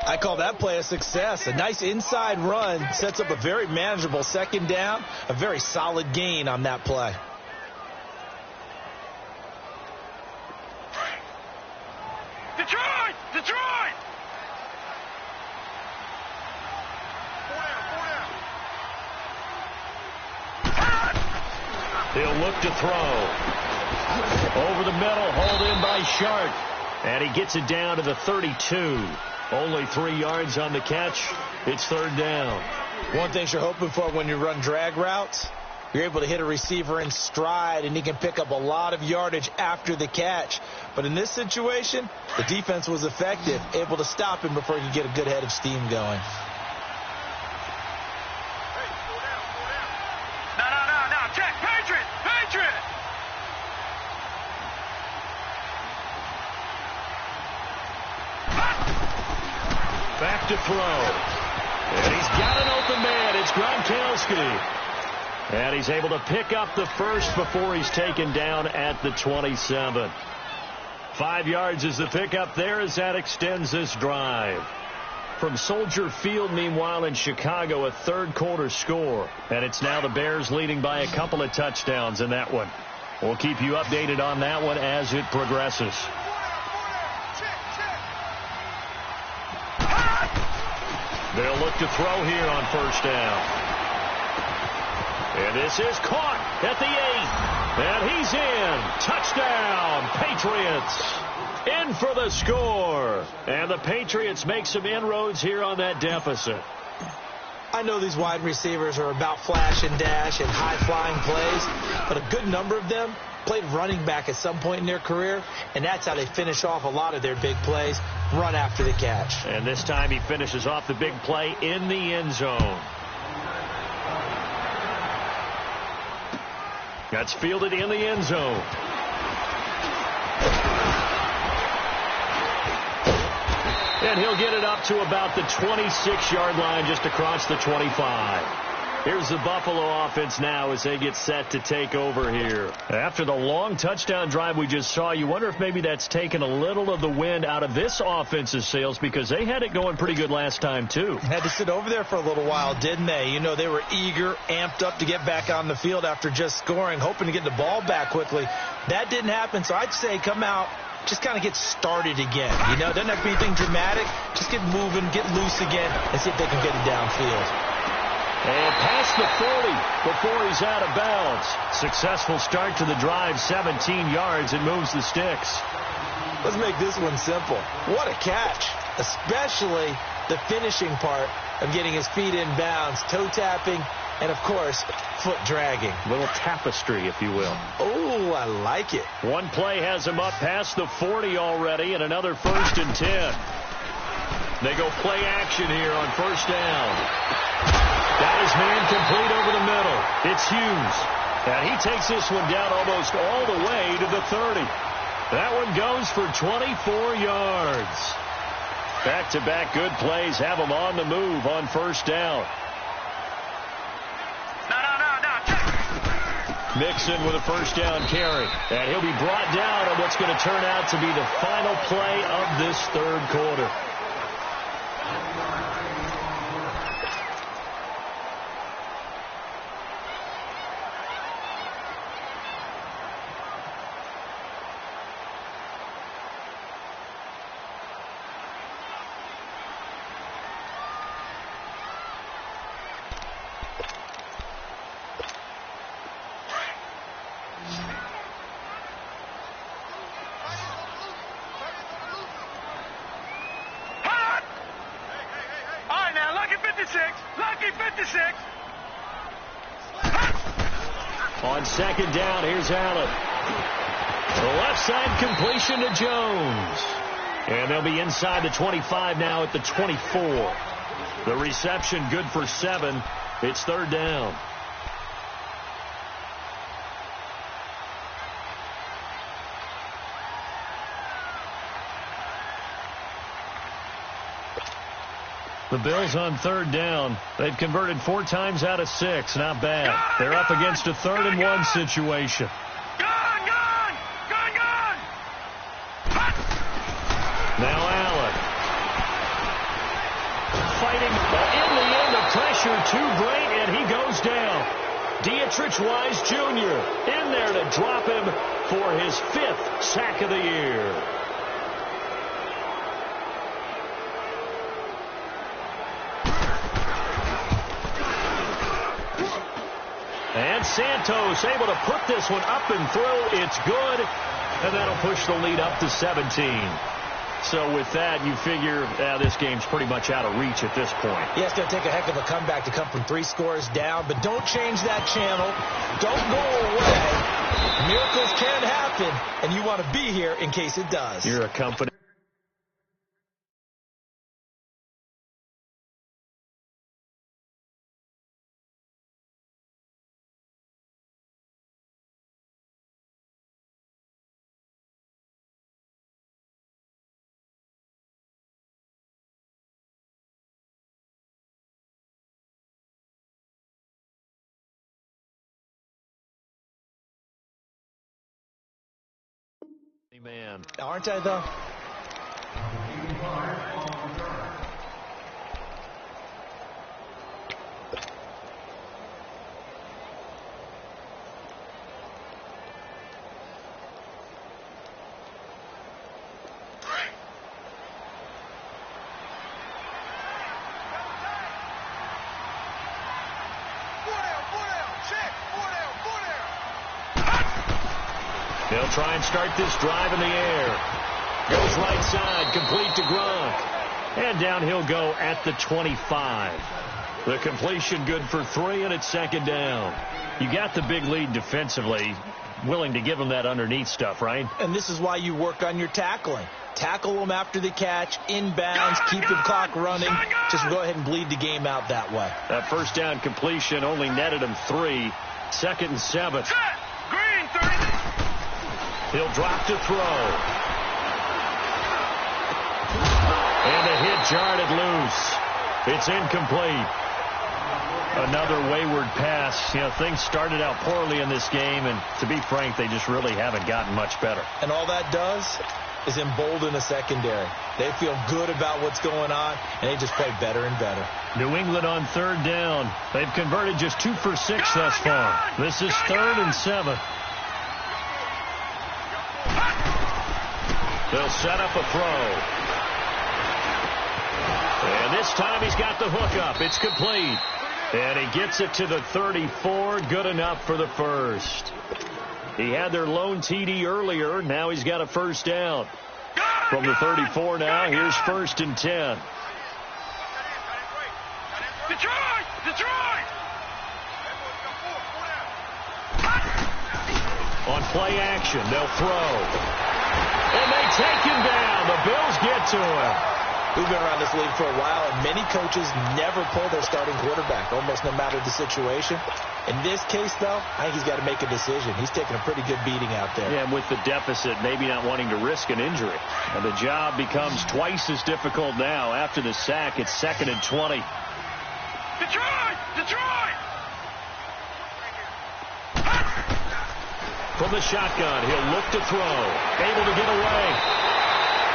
I call that play a success. A nice inside run sets up a very manageable 2nd down. A very solid gain on that play. Detroit! Detroit! He'll look to throw. Over the middle, hauled in by Sharp. And he gets it down to the 32. Only 3 yards on the catch. It's 3rd down. One thing you're hoping for when you run drag routes, you're able to hit a receiver in stride, and he can pick up a lot of yardage after the catch. But in this situation, the defense was effective, able to stop him before he could get a good head of steam going. No. Check. Patriot! Patriot! Back to throw. And he's got an open man. It's Gronkowski. And he's able to pick up the first before he's taken down at the 27. 5 yards is the pickup there as that extends this drive. From Soldier Field, meanwhile, in Chicago, a 3rd quarter score. And it's now the Bears leading by a couple of touchdowns in that one. We'll keep you updated on that one as it progresses. They'll look to throw here on 1st down. And this is caught at the 8. And he's in. Touchdown, Patriots. In for the score. And the Patriots make some inroads here on that deficit. I know these wide receivers are about flash and dash and high-flying plays, but a good number of them played running back at some point in their career, and that's how they finish off a lot of their big plays, run after the catch. And this time he finishes off the big play in the end zone. That's fielded in the end zone. And he'll get it up to about the 26-yard line, just across the 25. Here's the Buffalo offense now as they get set to take over here. After the long touchdown drive we just saw, you wonder if maybe that's taken a little of the wind out of this offense's sails, because they had it going pretty good last time, too. Had to sit over there for a little while, didn't they? You know, they were eager, amped up to get back on the field after just scoring, hoping to get the ball back quickly. That didn't happen, so I'd say come out, just kind of get started again. You know, it doesn't have to be anything dramatic. Just get moving, get loose again, and see if they can get it downfield. And past the 40 before he's out of bounds. Successful start to the drive, 17 yards. It moves the sticks. Let's make this one simple. What a catch, especially the finishing part of getting his feet in bounds, toe tapping, and, of course, foot dragging. Little tapestry, if you will. Oh, I like it. One play has him up past the 40 already, and another 1st and 10. They go play action here on 1st down. Got his man complete over the middle. It's Hughes. And he takes this one down almost all the way to the 30. That one goes for 24 yards. Back-to-back good plays have them on the move on first down. Mixon with a first down carry. And he'll be brought down on what's going to turn out to be the final play of this third quarter. On second down, here's Allen. The left side completion to Jones. And they'll be inside the 25 now at the 24. The reception good for 7. It's third down. The Bills on third down. They've converted 4 times out of 6. Not bad. They're up against a 3rd and 1 situation. Now Allen. Fighting in the end. The pressure too great, and he goes down. Dietrich Wise Jr. in there to drop him for his 5th sack of the year. And Santos able to put this one up and through. It's good. And that'll push the lead up to 17. So with that, you figure this game's pretty much out of reach at this point. Yeah, it's going to take a heck of a comeback to come from 3 scores down. But don't change that channel. Don't go away. Miracles can happen. And you want to be here in case it does. You're a company. Man. Aren't I, though? They'll try and start this drive in the air. Goes right side, complete to Gronk. And down he'll go at the 25. The completion good for 3, and it's second down. You got the big lead defensively. Willing to give them that underneath stuff, right? And this is why you work on your tackling. Tackle them after the catch, inbounds, keep the clock running. Just go ahead and bleed the game out that way. That first down completion only netted him 3. 2nd and 7. Green 30. He'll drop to throw. And a hit jarred it loose. It's incomplete. Another wayward pass. You know, things started out poorly in this game, and to be frank, they just really haven't gotten much better. And all that does is embolden the secondary. They feel good about what's going on, and they just play better and better. New England on third down. They've converted just 2 for 6 thus far. This is 3rd and 7. They'll set up a throw. And this time he's got the hook up. It's complete. And he gets it to the 34. Good enough for the first. He had their lone TD earlier. Now he's got a first down. From the 34 now, here's 1st and 10. Detroit! On play action, they'll throw. And they take him down. The Bills get to him. We've been around this league for a while, and many coaches never pull their starting quarterback, almost no matter the situation. In this case, though, I think he's got to make a decision. He's taking a pretty good beating out there. Yeah, and with the deficit, maybe not wanting to risk an injury. And the job becomes twice as difficult now. After the sack, it's 2nd and 20. Detroit! Detroit! From the shotgun, he'll look to throw. Able to get away.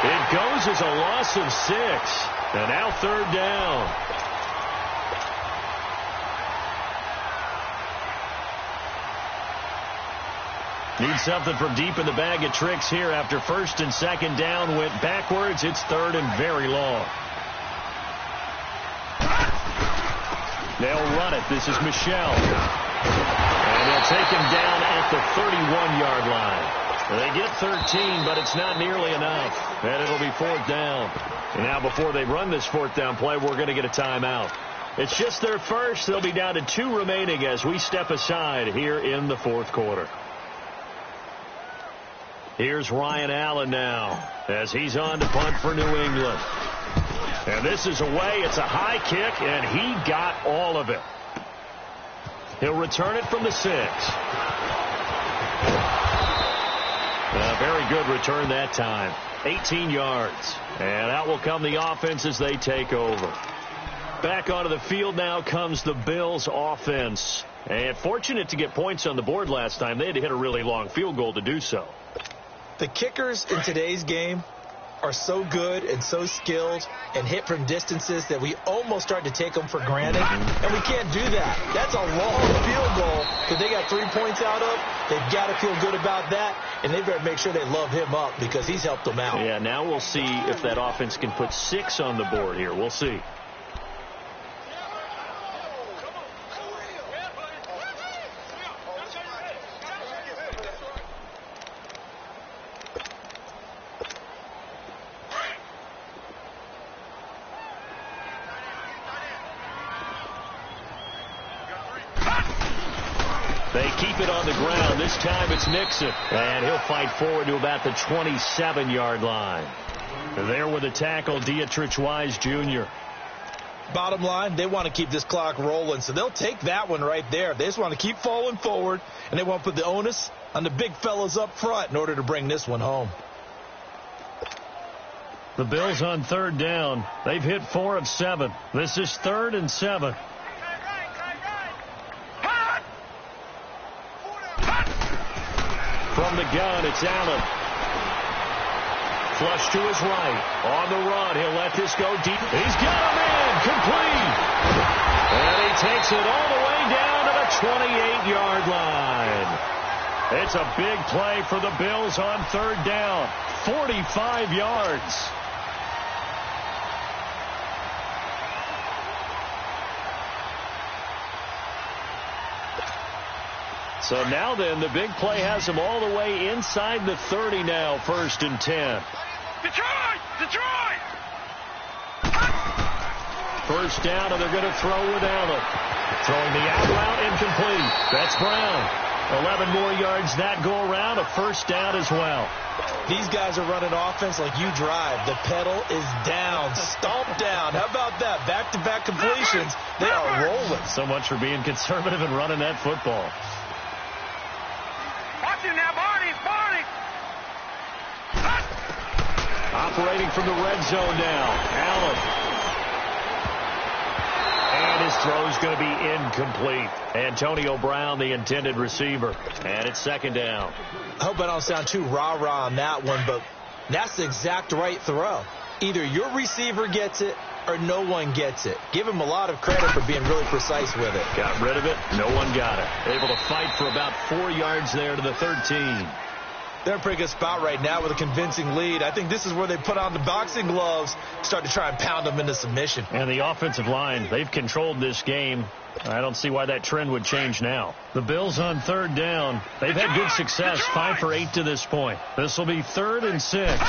It goes as a loss of 6. And now 3rd down. Need something from deep in the bag of tricks here after 1st and 2nd down went backwards. It's 3rd and very long. They'll run it. This is Michelle. And they'll take him down at the 31-yard line. They get 13, but it's not nearly enough. And it'll be 4th down. And now before they run this 4th down play, we're going to get a timeout. It's just their first. They'll be down to 2 remaining as we step aside here in the 4th quarter. Here's Ryan Allen now as he's on to punt for New England. And this is away. It's a high kick, and he got all of it. He'll return it from the 6. A very good return that time. 18 yards. And out will come the offense as they take over. Back onto the field now comes the Bills offense. And fortunate to get points on the board last time. They had to hit a really long field goal to do so. The kickers in today's game are so good and so skilled and hit from distances that we almost start to take them for granted. And we can't do that. That's a long field goal that they got 3 points out of. They've got to feel good about that, and they better make sure they love him up because he's helped them out. Yeah, now we'll see if that offense can put 6 on the board here. We'll see. They keep it on the ground. This time it's Nixon. And he'll fight forward to about the 27-yard line. There with a tackle, Dietrich Wise Jr. Bottom line, they want to keep this clock rolling, so they'll take that one right there. They just want to keep falling forward, and they want to put the onus on the big fellas up front in order to bring this one home. The Bills on 3rd down. They've hit 4 of 7. This is 3rd and 7. From the gun, it's Allen. Flush to his right. On the run, he'll let this go deep. He's got him in. Complete. And he takes it all the way down to the 28-yard line. It's a big play for the Bills on 3rd down. 45 yards. So now then, the big play has them all the way inside the 30 now, 1st and 10. Detroit! Detroit! 1st down, and they're going to throw with Allen. Throwing the out route, incomplete. That's Brown. 11 more yards that go around, a 1st down as well. These guys are running offense like you drive. The pedal is down, stomp down. How about that? Back-to-back completions. They are rolling. So much for being conservative and running that football. Watch him now, Barney! Barney! Operating from the red zone now. Allen. And his throw's going to be incomplete. Antonio Brown, the intended receiver. And it's 2nd down. I hope I don't sound too rah-rah on that one, but that's the exact right throw. Either your receiver gets it or no one gets it. Give him a lot of credit for being really precise with it. Got rid of it. No one got it. Able to fight for about 4 yards there to the 13. They're in a pretty good spot right now with a convincing lead. I think this is where they put on the boxing gloves, start to try and pound them into submission. And the offensive line, they've controlled this game. I don't see why that trend would change now. The Bills on 3rd down. They've had good success, 5 for 8 to this point. This will be 3rd and 6.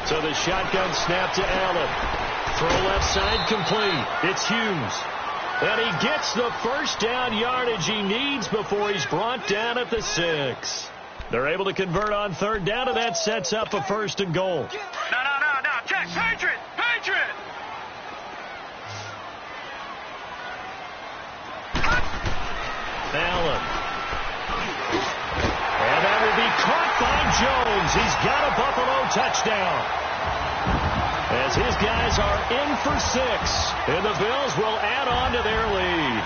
So the shotgun snap to Allen. Throw left side complete. It's Hughes. And he gets the 1st down yardage he needs before he's brought down at the 6. They're able to convert on 3rd down, and that sets up a 1st and goal. No. Check. Patriot! touchdown. As his guys are in for 6, and the Bills will add on to their lead.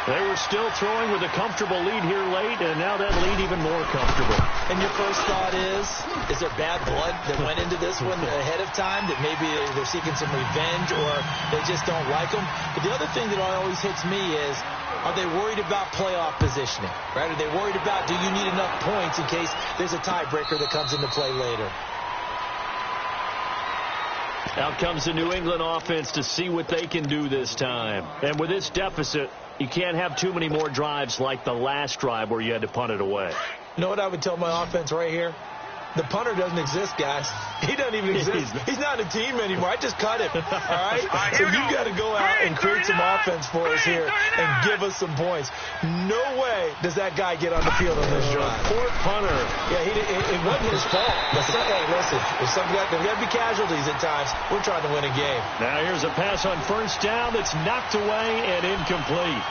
They were still throwing with a comfortable lead here late, and now that lead even more comfortable. And your first thought is there bad blood that went into this one ahead of time, that maybe they're seeking some revenge or they just don't like them? But the other thing that always hits me is, are they worried about playoff positioning? Right? Are they worried about, do you need enough points in case there's a tiebreaker that comes into play later? Out comes the New England offense to see what they can do this time. And with this deficit, you can't have too many more drives like the last drive where you had to punt it away. You know what I would tell my offense right here? The punter doesn't exist, guys. He doesn't even exist. He's not a team anymore. I just cut him. All right? So you've got to go out and create some offense for us here and give us some points. No way does that guy get on the field on this drive. Poor punter. Yeah, it wasn't his fault. But hey, listen, there's got to be casualties at times. We're trying to win a game. Now here's a pass on first down that's knocked away and incomplete.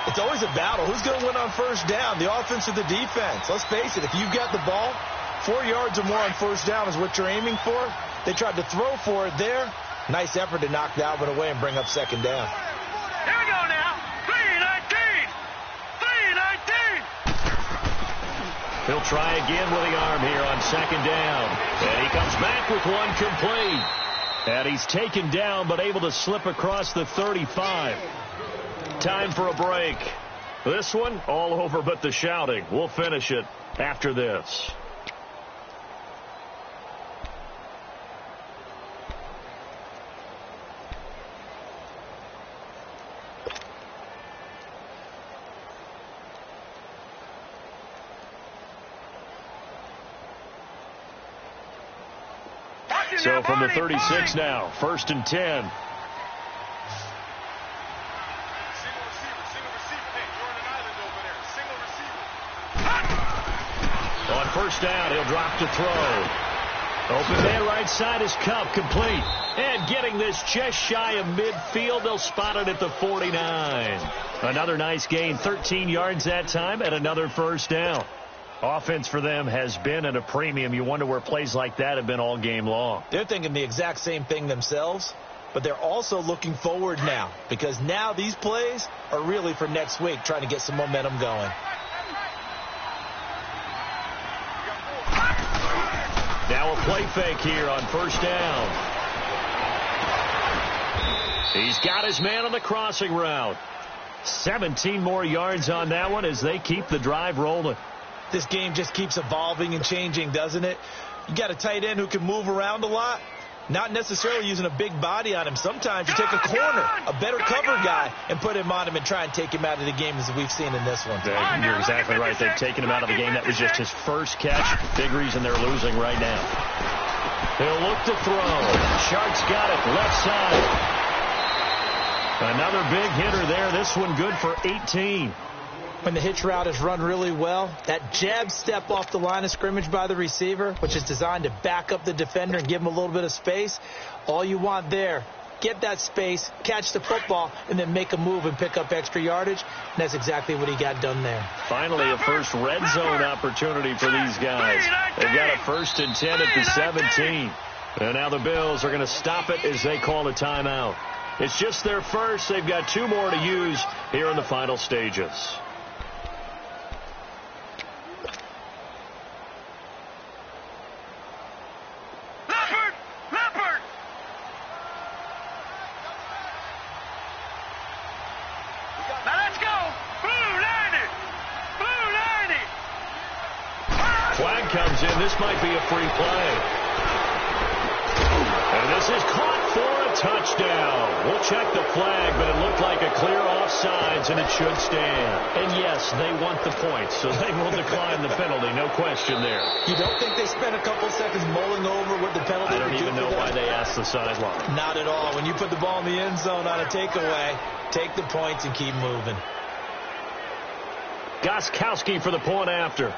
It's always a battle. Who's going to win on first down, the offense or the defense? Let's face it, if you've got the ball, 4 yards or more on first down is what you're aiming for. They tried to throw for it there. Nice effort to knock that one away and bring up second down. Here we go now. 3-19. 3-19. He'll try again with the arm here on second down. And he comes back with one complete. And he's taken down but able to slip across the 35. Time for a break. This one all over but the shouting. We'll finish it after this. So from the 36 now, 1st and 10. On first down, he'll drop to throw. Open man right side is Cup, complete. And getting this just shy of midfield, they'll spot it at the 49. Another nice gain, 13 yards that time, and another first down. Offense for them has been at a premium. You wonder where plays like that have been all game long. They're thinking the exact same thing themselves, but they're also looking forward now, because now these plays are really for next week, trying to get some momentum going. Now a play fake here on first down. He's got his man on the crossing route. 17 more yards on that one as they keep the drive rolling. This game just keeps evolving and changing, doesn't it? You got a tight end who can move around a lot, not necessarily using a big body on him. Sometimes you take a corner, a better cover guy, and put him on him and try and take him out of the game, as we've seen in this one. You're exactly right. They've taken him out of the game. That was just his first catch. Big reason they're losing right now. He'll look to throw. Shark's got it left side. Another big hitter there. This one good for 18. When the hitch route is run really well, that jab step off the line of scrimmage by the receiver, which is designed to back up the defender and give him a little bit of space, all you want there, get that space, catch the football, and then make a move and pick up extra yardage. And that's exactly what he got done there. Finally, a first red zone opportunity for these guys. They've got a 1st and 10 at the 17. And now the Bills are going to stop it as they call a timeout. It's just their first. They've got 2 more to use here in the final stages. Comes in. This might be a free play. And this is caught for a touchdown. We'll check the flag, but it looked like a clear offsides, and it should stand. And yes, they want the points, so they will decline the penalty. No question there. You don't think they spent a couple seconds mulling over what the penalty would do? I don't even know why they asked the sideline. Not at all. When you put the ball in the end zone on a takeaway, take the points and keep moving. Gostkowski for the point after.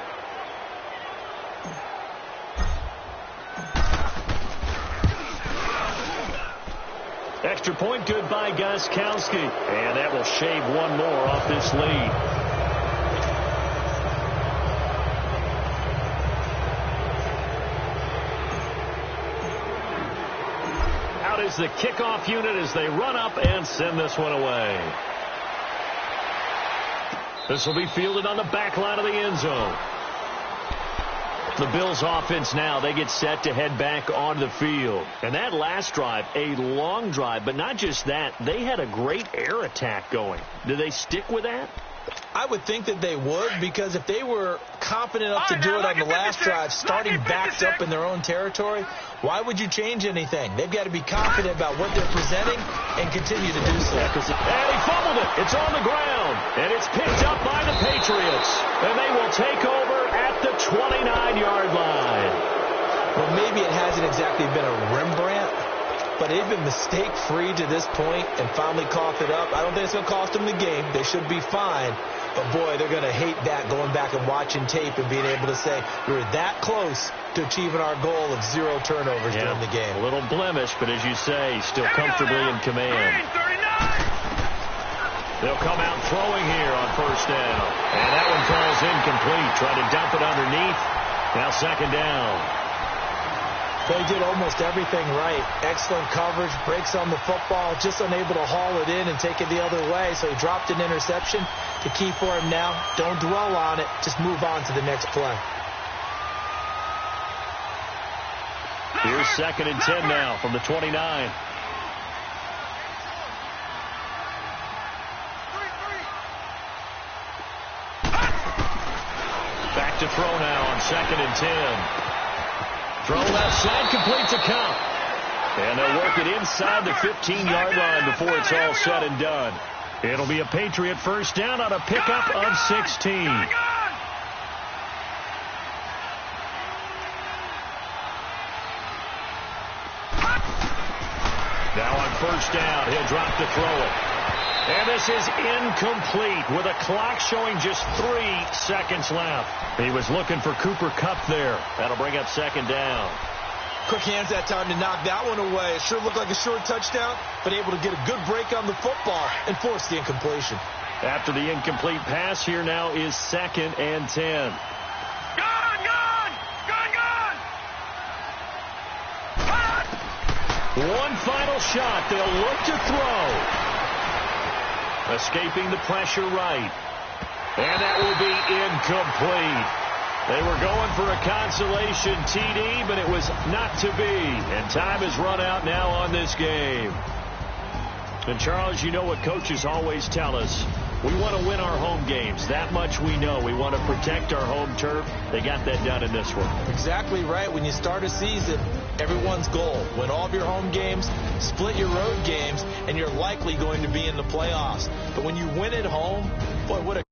Extra point good by Gostkowski. And that will shave one more off this lead. is the kickoff unit as they run up and send this one away. This will be fielded on the back line of the end zone. The Bills offense now, they get set to head back onto the field. And that last drive, a long drive, but not just that, they had a great air attack going. Do they stick with that? I would think that they would, because if they were confident enough to do it on the last drive, starting backed up in their own territory, why would you change anything? They've got to be confident about what they're presenting and continue to do so. And he fumbled it. It's on the ground. And it's picked up by the Patriots. And they will take over at the 29-yard line. Well, maybe it hasn't exactly been a Rembrandt, but they've been mistake-free to this point and finally coughed it up. I don't think it's going to cost them the game. They should be fine. But, boy, they're going to hate that, going back and watching tape and being able to say, we were that close to achieving our goal of 0 turnovers during the game. A little blemish, but as you say, still comfortably in command. They'll come out throwing here on first down. And that one falls incomplete. Trying to dump it underneath. Now second down. They did almost everything right. Excellent coverage, breaks on the football, just unable to haul it in and take it the other way. So he dropped an interception. The key for him now, don't dwell on it. Just move on to the next play. Here's 2nd and 10 now from the 29. Back to throw now on 2nd and 10. Throw left side, completes a count. And they'll work it inside the 15-yard line before it's all said and done. It'll be a Patriot first down on a pickup of 16. Now on first down, he'll drop to throw it. And this is incomplete with a clock showing just 3 seconds left. He was looking for Cooper Kupp there. That'll bring up 2nd down. Quick hands that time to knock that one away. It sure looked like a short touchdown, but able to get a good break on the football and force the incompletion. After the incomplete pass, here now is 2nd and 10. One final shot. They'll look to throw. Escaping the pressure right. And that will be incomplete. They were going for a consolation TD, but it was not to be. And time has run out now on this game. And, Charles, you know what coaches always tell us. We want to win our home games. That much we know. We want to protect our home turf. They got that done in this one. Exactly right. When you start a season, everyone's goal, win all of your home games, split your road games, and you're likely going to be in the playoffs. But when you win at home, boy, what a